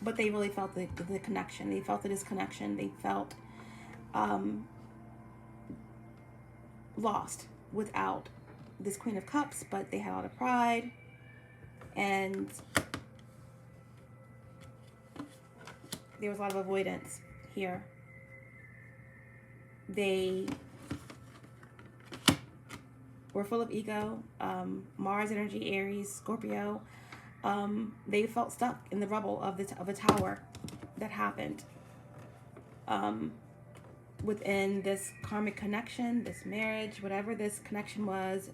But they really felt the connection. They felt the disconnection. They felt lost without this Queen of Cups, but they had a lot of pride, and there was a lot of avoidance here. They were full of ego, Mars energy, Aries, Scorpio. They felt stuck in the rubble of a tower that happened. within this karmic connection, this marriage, whatever this connection was.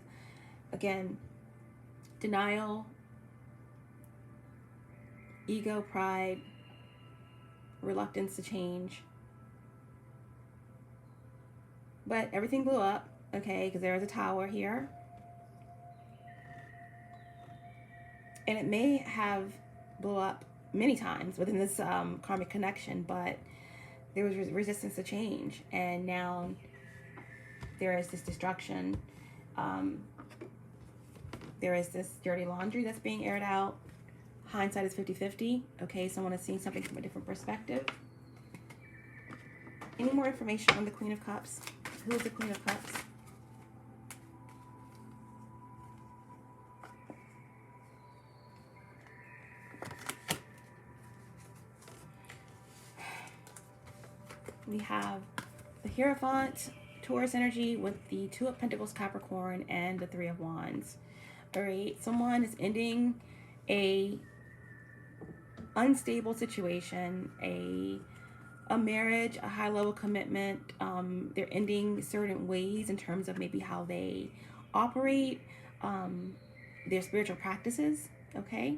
Again, denial, ego, pride, reluctance to change. But everything blew up, okay, because there was a tower here. And it may have blew up many times within this karmic connection, but there was resistance to change. And now there is this destruction. There is this dirty laundry that's being aired out. Hindsight is 50-50. Okay, someone is seeing something from a different perspective. Any more information on the Queen of Cups? Who is the Queen of Cups? We have the Hierophant, Taurus energy, with the Two of Pentacles, Capricorn, and the Three of Wands. All right, someone is ending a unstable situation, a marriage, a high-level commitment. They're ending certain ways in terms of maybe how they operate, their spiritual practices, okay?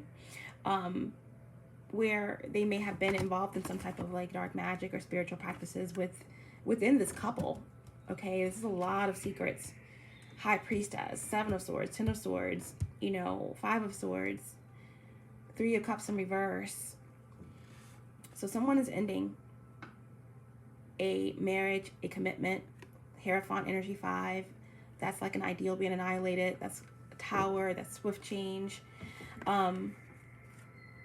Where they may have been involved in some type of like dark magic or spiritual practices within this couple, okay? This is a lot of secrets. High Priestess, Seven of Swords, Ten of Swords, you know, Five of Swords, Three of Cups in reverse. So someone is ending a marriage, a commitment. Hierophant energy 5. That's like an ideal being annihilated. That's a tower. That's swift change.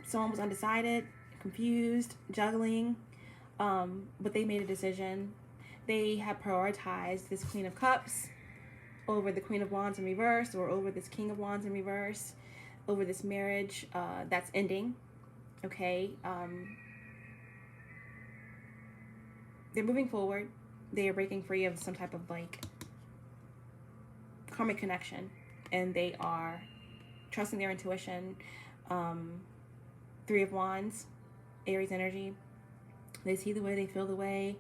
Someone was undecided, confused, juggling, but they made a decision. They have prioritized this Queen of Cups over the Queen of Wands in reverse, or over this King of Wands in reverse, over this marriage that's ending, okay? They're moving forward. They are breaking free of some type of like karmic connection, and they are trusting their intuition. Three of Wands, Aries energy. They see the way, they feel the way,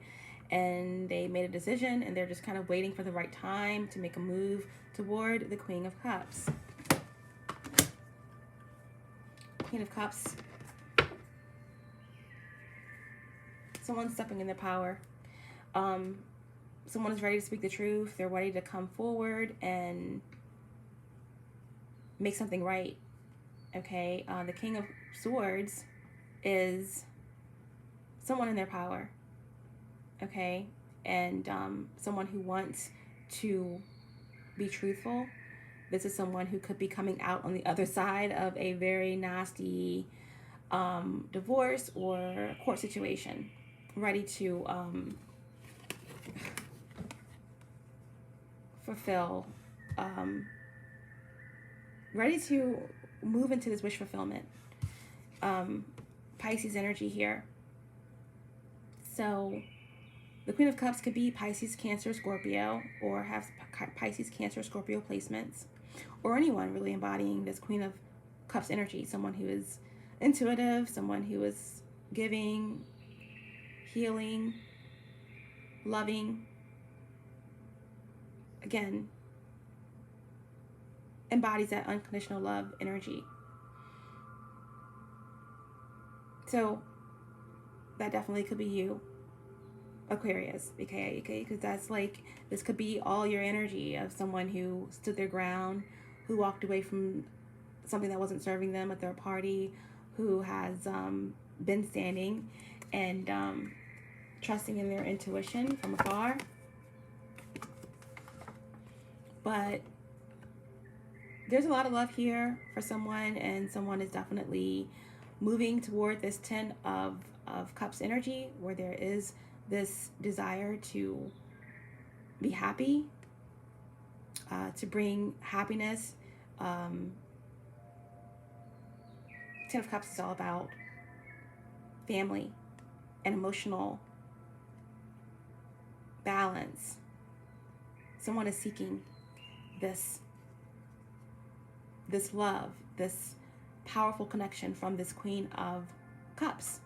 and they made a decision, and they're just kind of waiting for the right time to make a move toward the Queen of Cups. Queen of Cups. Someone's stepping in their power. Someone is ready to speak the truth. They're ready to come forward and make something right. Okay, the King of Swords is someone in their power. Okay, and someone who wants to be truthful. This is someone who could be coming out on the other side of a very nasty divorce or court situation, ready to fulfill, ready to move into this wish fulfillment. Pisces energy here. So the Queen of Cups could be Pisces, Cancer, Scorpio, or have Pisces, Cancer, Scorpio placements, or anyone really embodying this Queen of Cups energy. Someone who is intuitive, someone who is giving, healing, loving. Again, embodies that unconditional love energy. So that definitely could be you, Aquarius, okay, because that's like, this could be all your energy of someone who stood their ground, who walked away from something that wasn't serving them at their party, who has been standing and trusting in their intuition from afar. But there's a lot of love here for someone, and someone is definitely moving toward this Ten of Cups energy, where there is this desire to be happy, to bring happiness. Ten of Cups is all about family and emotional balance. Someone is seeking this love, this powerful connection from this Queen of Cups.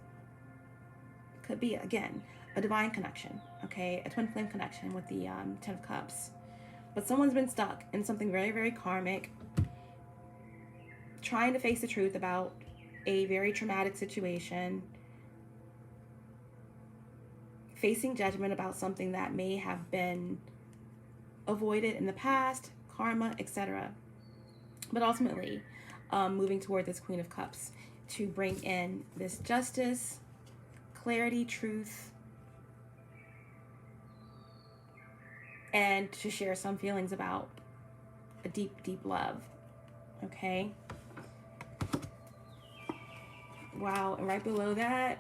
could be, again, a divine connection, okay? A twin flame connection with the Ten of Cups. But someone's been stuck in something very, very karmic, trying to face the truth about a very traumatic situation, facing judgment about something that may have been avoided in the past, karma, etc. But ultimately, moving toward this Queen of Cups to bring in this justice, clarity, truth, and to share some feelings about a deep, deep love. Okay? Wow, and right below that,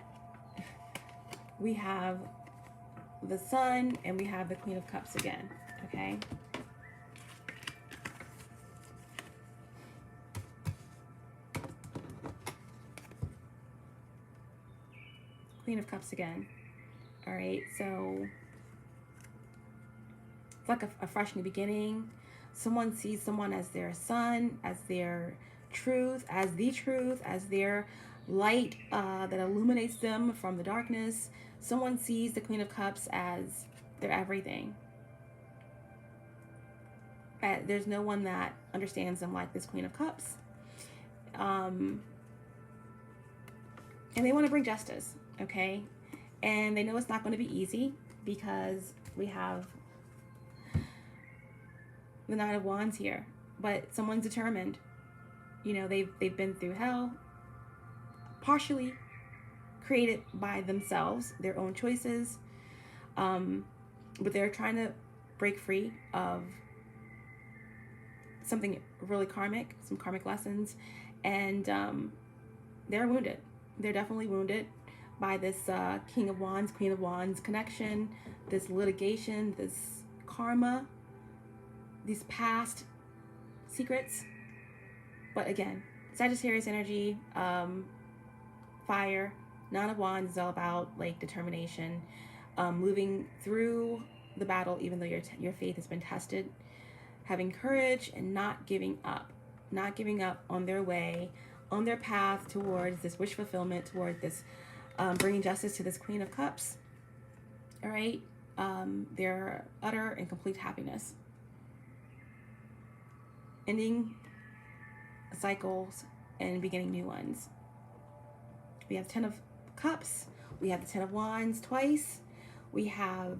we have the Sun, and we have the Queen of Cups again. Okay? Queen of Cups again. All right, so it's like a fresh new beginning. Someone sees someone as their sun, as their truth, as their light that illuminates them from the darkness. Someone sees the Queen of Cups as their everything. There's no one that understands them like this Queen of Cups. And they want to bring justice, okay? And they know it's not going to be easy because we have the Nine of Wands here. But someone's determined. You know, they've been through hell, partially created by themselves, their own choices. But they're trying to break free of something really karmic, some karmic lessons, and they're wounded. They're definitely wounded by this King of Wands, Queen of Wands connection, this litigation, this karma, these past secrets. But again, Sagittarius energy, fire, Nine of Wands is all about like determination, moving through the battle even though your faith has been tested, having courage and not giving up on their way, on their path towards this wish fulfillment, toward this bringing justice to this Queen of Cups. All right, their utter and complete happiness, ending cycles and beginning new ones. We have 10 of Cups, we have the 10 of Wands twice, we have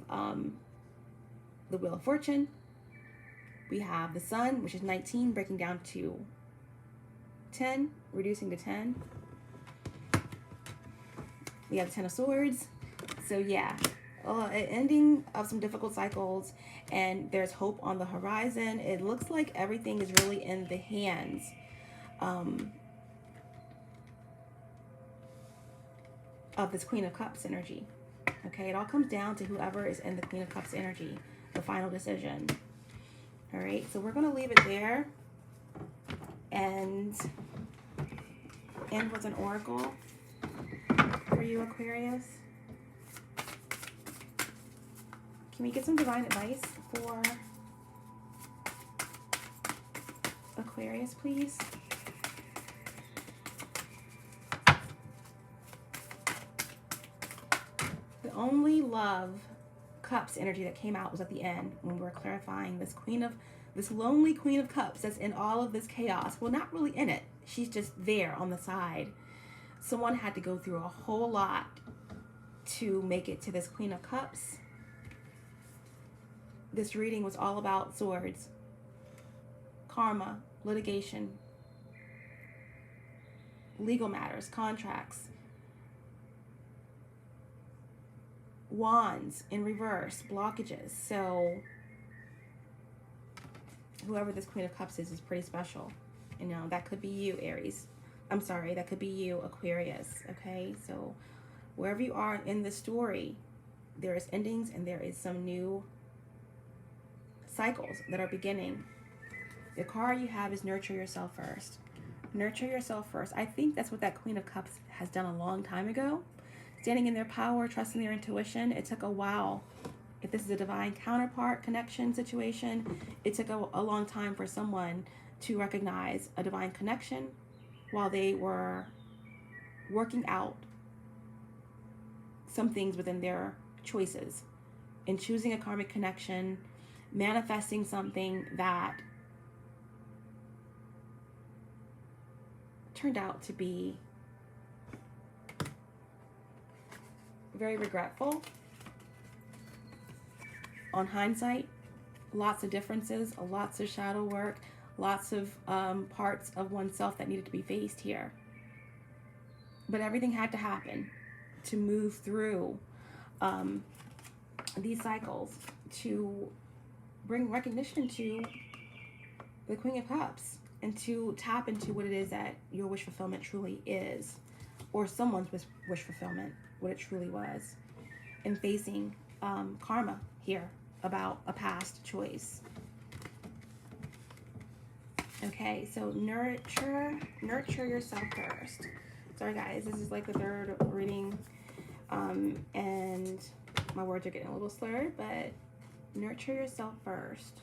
the Wheel of Fortune, we have the Sun, which is 19, breaking down to 10, reducing to 10. We have the 10 of Swords. So yeah, an ending of some difficult cycles, and there's hope on the horizon. It looks like everything is really in the hands of this Queen of Cups energy. Okay, it all comes down to whoever is in the Queen of Cups energy, the final decision. All right, so we're going to leave it there and end with an oracle for you, Aquarius. Can we get some divine advice for Aquarius, please? The only love Cups energy that came out was at the end when we were clarifying this lonely Queen of Cups that's in all of this chaos. Well, not really in it. She's just there on the side. Someone had to go through a whole lot to make it to this Queen of Cups. This reading was all about swords, karma, litigation, legal matters, contracts, wands in reverse, blockages. So whoever this Queen of Cups is pretty special. You know, that could be you, Aries. I'm sorry, that could be you, Aquarius. Okay, so wherever you are in the story, there is endings and there is some new cycles that are beginning. The card you have is nurture yourself first. Nurture yourself first. I think that's what that Queen of Cups has done a long time ago. Standing in their power, trusting their intuition. It took a while. If this is a divine counterpart connection situation, it took a long time for someone to recognize a divine connection while they were working out some things within their choices in choosing a karmic connection, manifesting something that turned out to be very regretful. On hindsight, lots of differences, lots of shadow work, lots of parts of oneself that needed to be faced here. But everything had to happen to move through these cycles, to bring recognition to the Queen of Cups, and to tap into what it is that your wish fulfillment truly is, or someone's wish fulfillment, what it truly was, and facing karma here about a past choice. Okay, so nurture yourself first. Sorry guys, this is like the third reading, and my words are getting a little slurred, but nurture yourself first.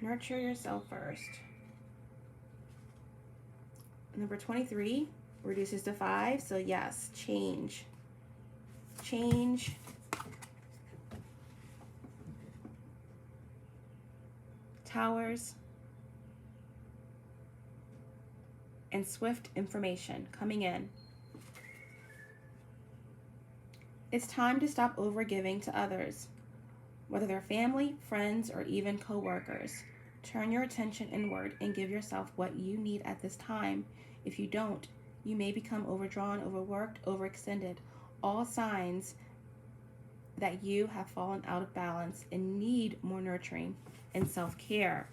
Nurture yourself first. Number 23 reduces to 5, so yes, change. Change. Towers. And swift information coming in. It's time to stop over-giving to others, whether they're family, friends, or even co-workers. Turn your attention inward and give yourself what you need at this time. If you don't, you may become overdrawn, overworked, overextended. All signs that you have fallen out of balance and need more nurturing and self-care.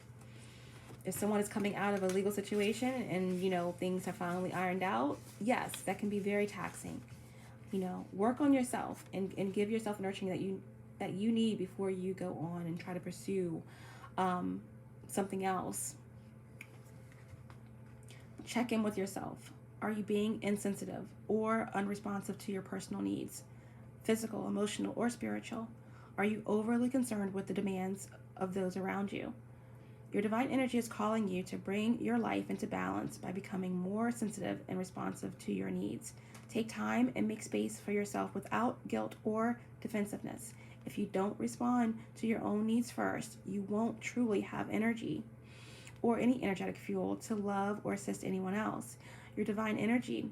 If someone is coming out of a legal situation and, you know, things have finally ironed out, yes, that can be very taxing. You know, work on yourself and give yourself nurturing that you need before you go on and try to pursue something else. Check in with yourself. Are you being insensitive or unresponsive to your personal needs, physical, emotional, or spiritual? Are you overly concerned with the demands of those around you? Your divine energy is calling you to bring your life into balance by becoming more sensitive and responsive to your needs. Take time and make space for yourself without guilt or defensiveness. If you don't respond to your own needs first, you won't truly have energy or any energetic fuel to love or assist anyone else. Your divine energy,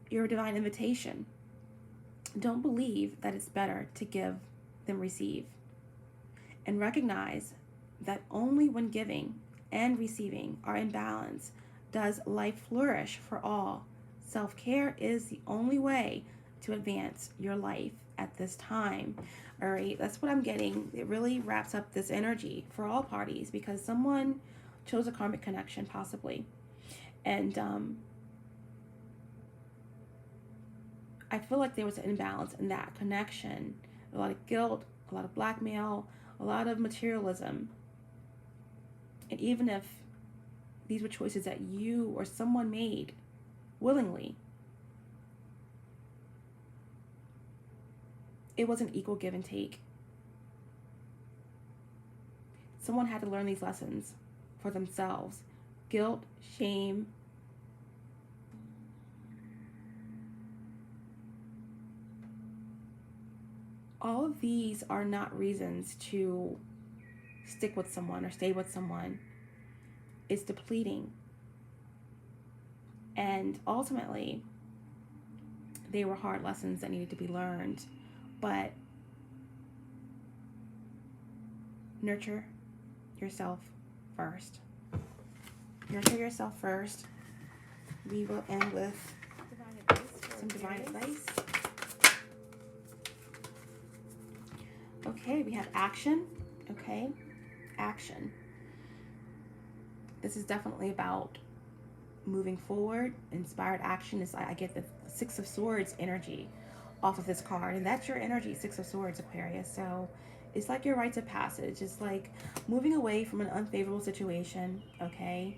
your divine invitation. Don't believe that it's better to give than receive. And recognize that only when giving and receiving are in balance does life flourish for all. Self-care is the only way to advance your life at this time. All right, that's what I'm getting. It really wraps up this energy for all parties because someone chose a karmic connection possibly. And I feel like there was an imbalance in that connection. A lot of guilt, a lot of blackmail, a lot of materialism. And even if these were choices that you or someone made willingly, it wasn't equal give and take. Someone had to learn these lessons for themselves. Guilt, shame, all of these are not reasons to stick with someone or stay with someone. It's depleting. And ultimately, they were hard lessons that needed to be learned. But nurture yourself first. Nurture yourself first. We will end with some divine advice. Okay, we have action. Okay, action. This is definitely about moving forward. Inspired action is, I get the Six of Swords energy off of this card, and that's your energy, Six of Swords, Aquarius. So it's like your rites of passage. It's like moving away from an unfavorable situation, okay?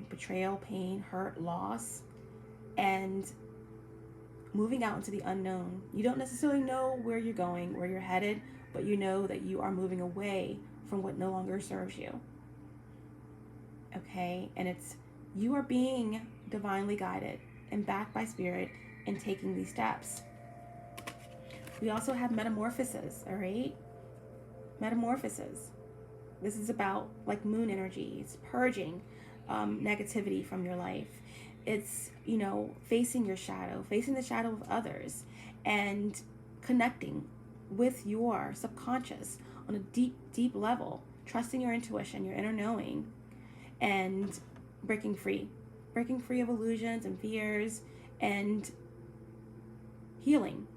Betrayal, pain, hurt, loss, and moving out into the unknown. You don't necessarily know where you're going, where you're headed, but you know that you are moving away from what no longer serves you. Okay? And it's, you are being divinely guided and backed by spirit in taking these steps. We also have metamorphosis, all right? Metamorphosis. This is about like moon energy. It's purging negativity from your life. It's, you know, facing your shadow, facing the shadow of others, and connecting with your subconscious on a deep, deep level, trusting your intuition, your inner knowing, and breaking free of illusions and fears, and healing.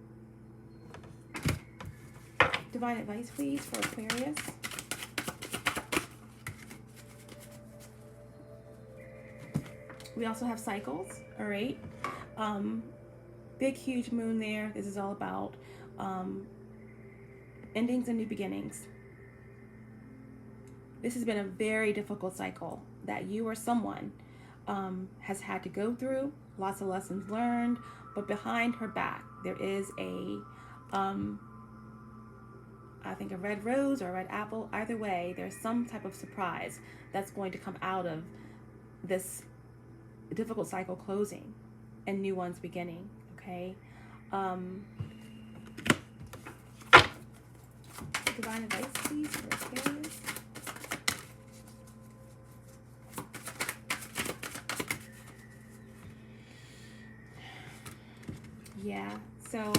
Divine advice, please, for Aquarius. We also have cycles, all right? Big, huge moon there. This is all about endings and new beginnings. This has been a very difficult cycle that you or someone has had to go through. Lots of lessons learned, but behind her back, there is a, I think a red rose or a red apple. Either way, there's some type of surprise that's going to come out of this difficult cycle closing and new ones beginning, okay? Divine advice, please, for Aquarius. Yeah, so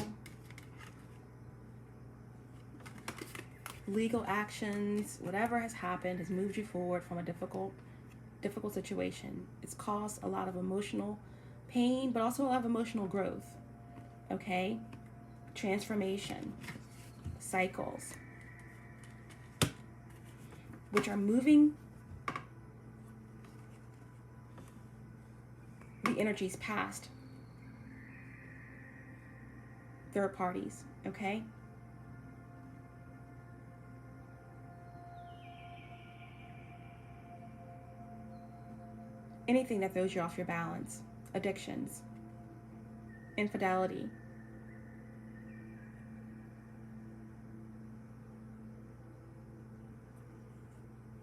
legal actions, whatever has happened has moved you forward from a difficult situation. It's caused a lot of emotional pain, but also a lot of emotional growth, okay? Transformation, cycles, which are moving the energies past third parties, okay? Anything that throws you off your balance, addictions, infidelity,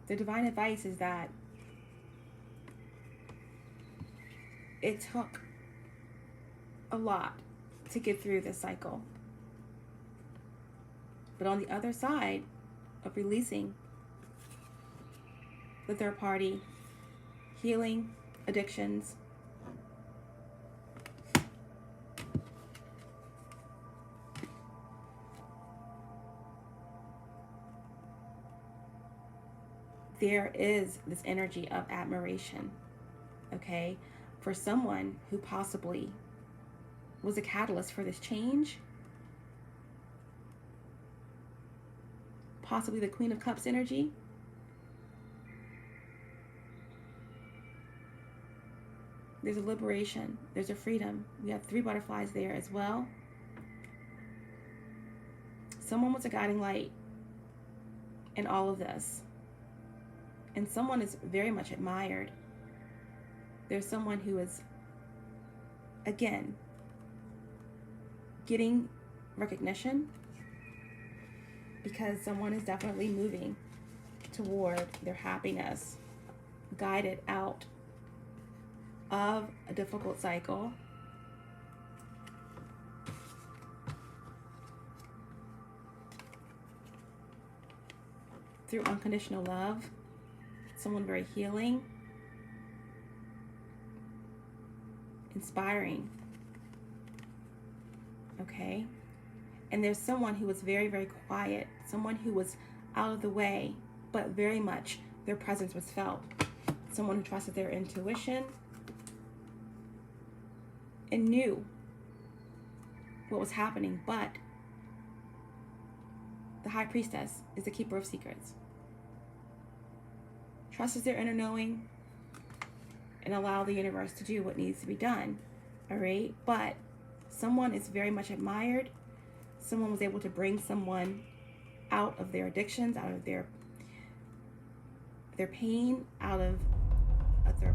the divine advice is that it took a lot to get through this cycle. But on the other side of releasing the third party, healing addictions, there is this energy of admiration, okay, for someone who possibly was a catalyst for this change. Possibly the Queen of Cups energy. There's a liberation. There's a freedom. We have 3 butterflies there as well. Someone was a guiding light in all of this. And someone is very much admired. There's someone who is, again, getting recognition because someone is definitely moving toward their happiness, guided out of a difficult cycle. Through unconditional love, someone very healing, inspiring. Okay, and there's someone who was very, very quiet, someone who was out of the way, but very much their presence was felt. Someone who trusted their intuition and knew what was happening, but the High Priestess is the keeper of secrets. Trusts their inner knowing and allow the universe to do what needs to be done, all right? But someone is very much admired. Someone was able to bring someone out of their addictions, out of their pain, out of a third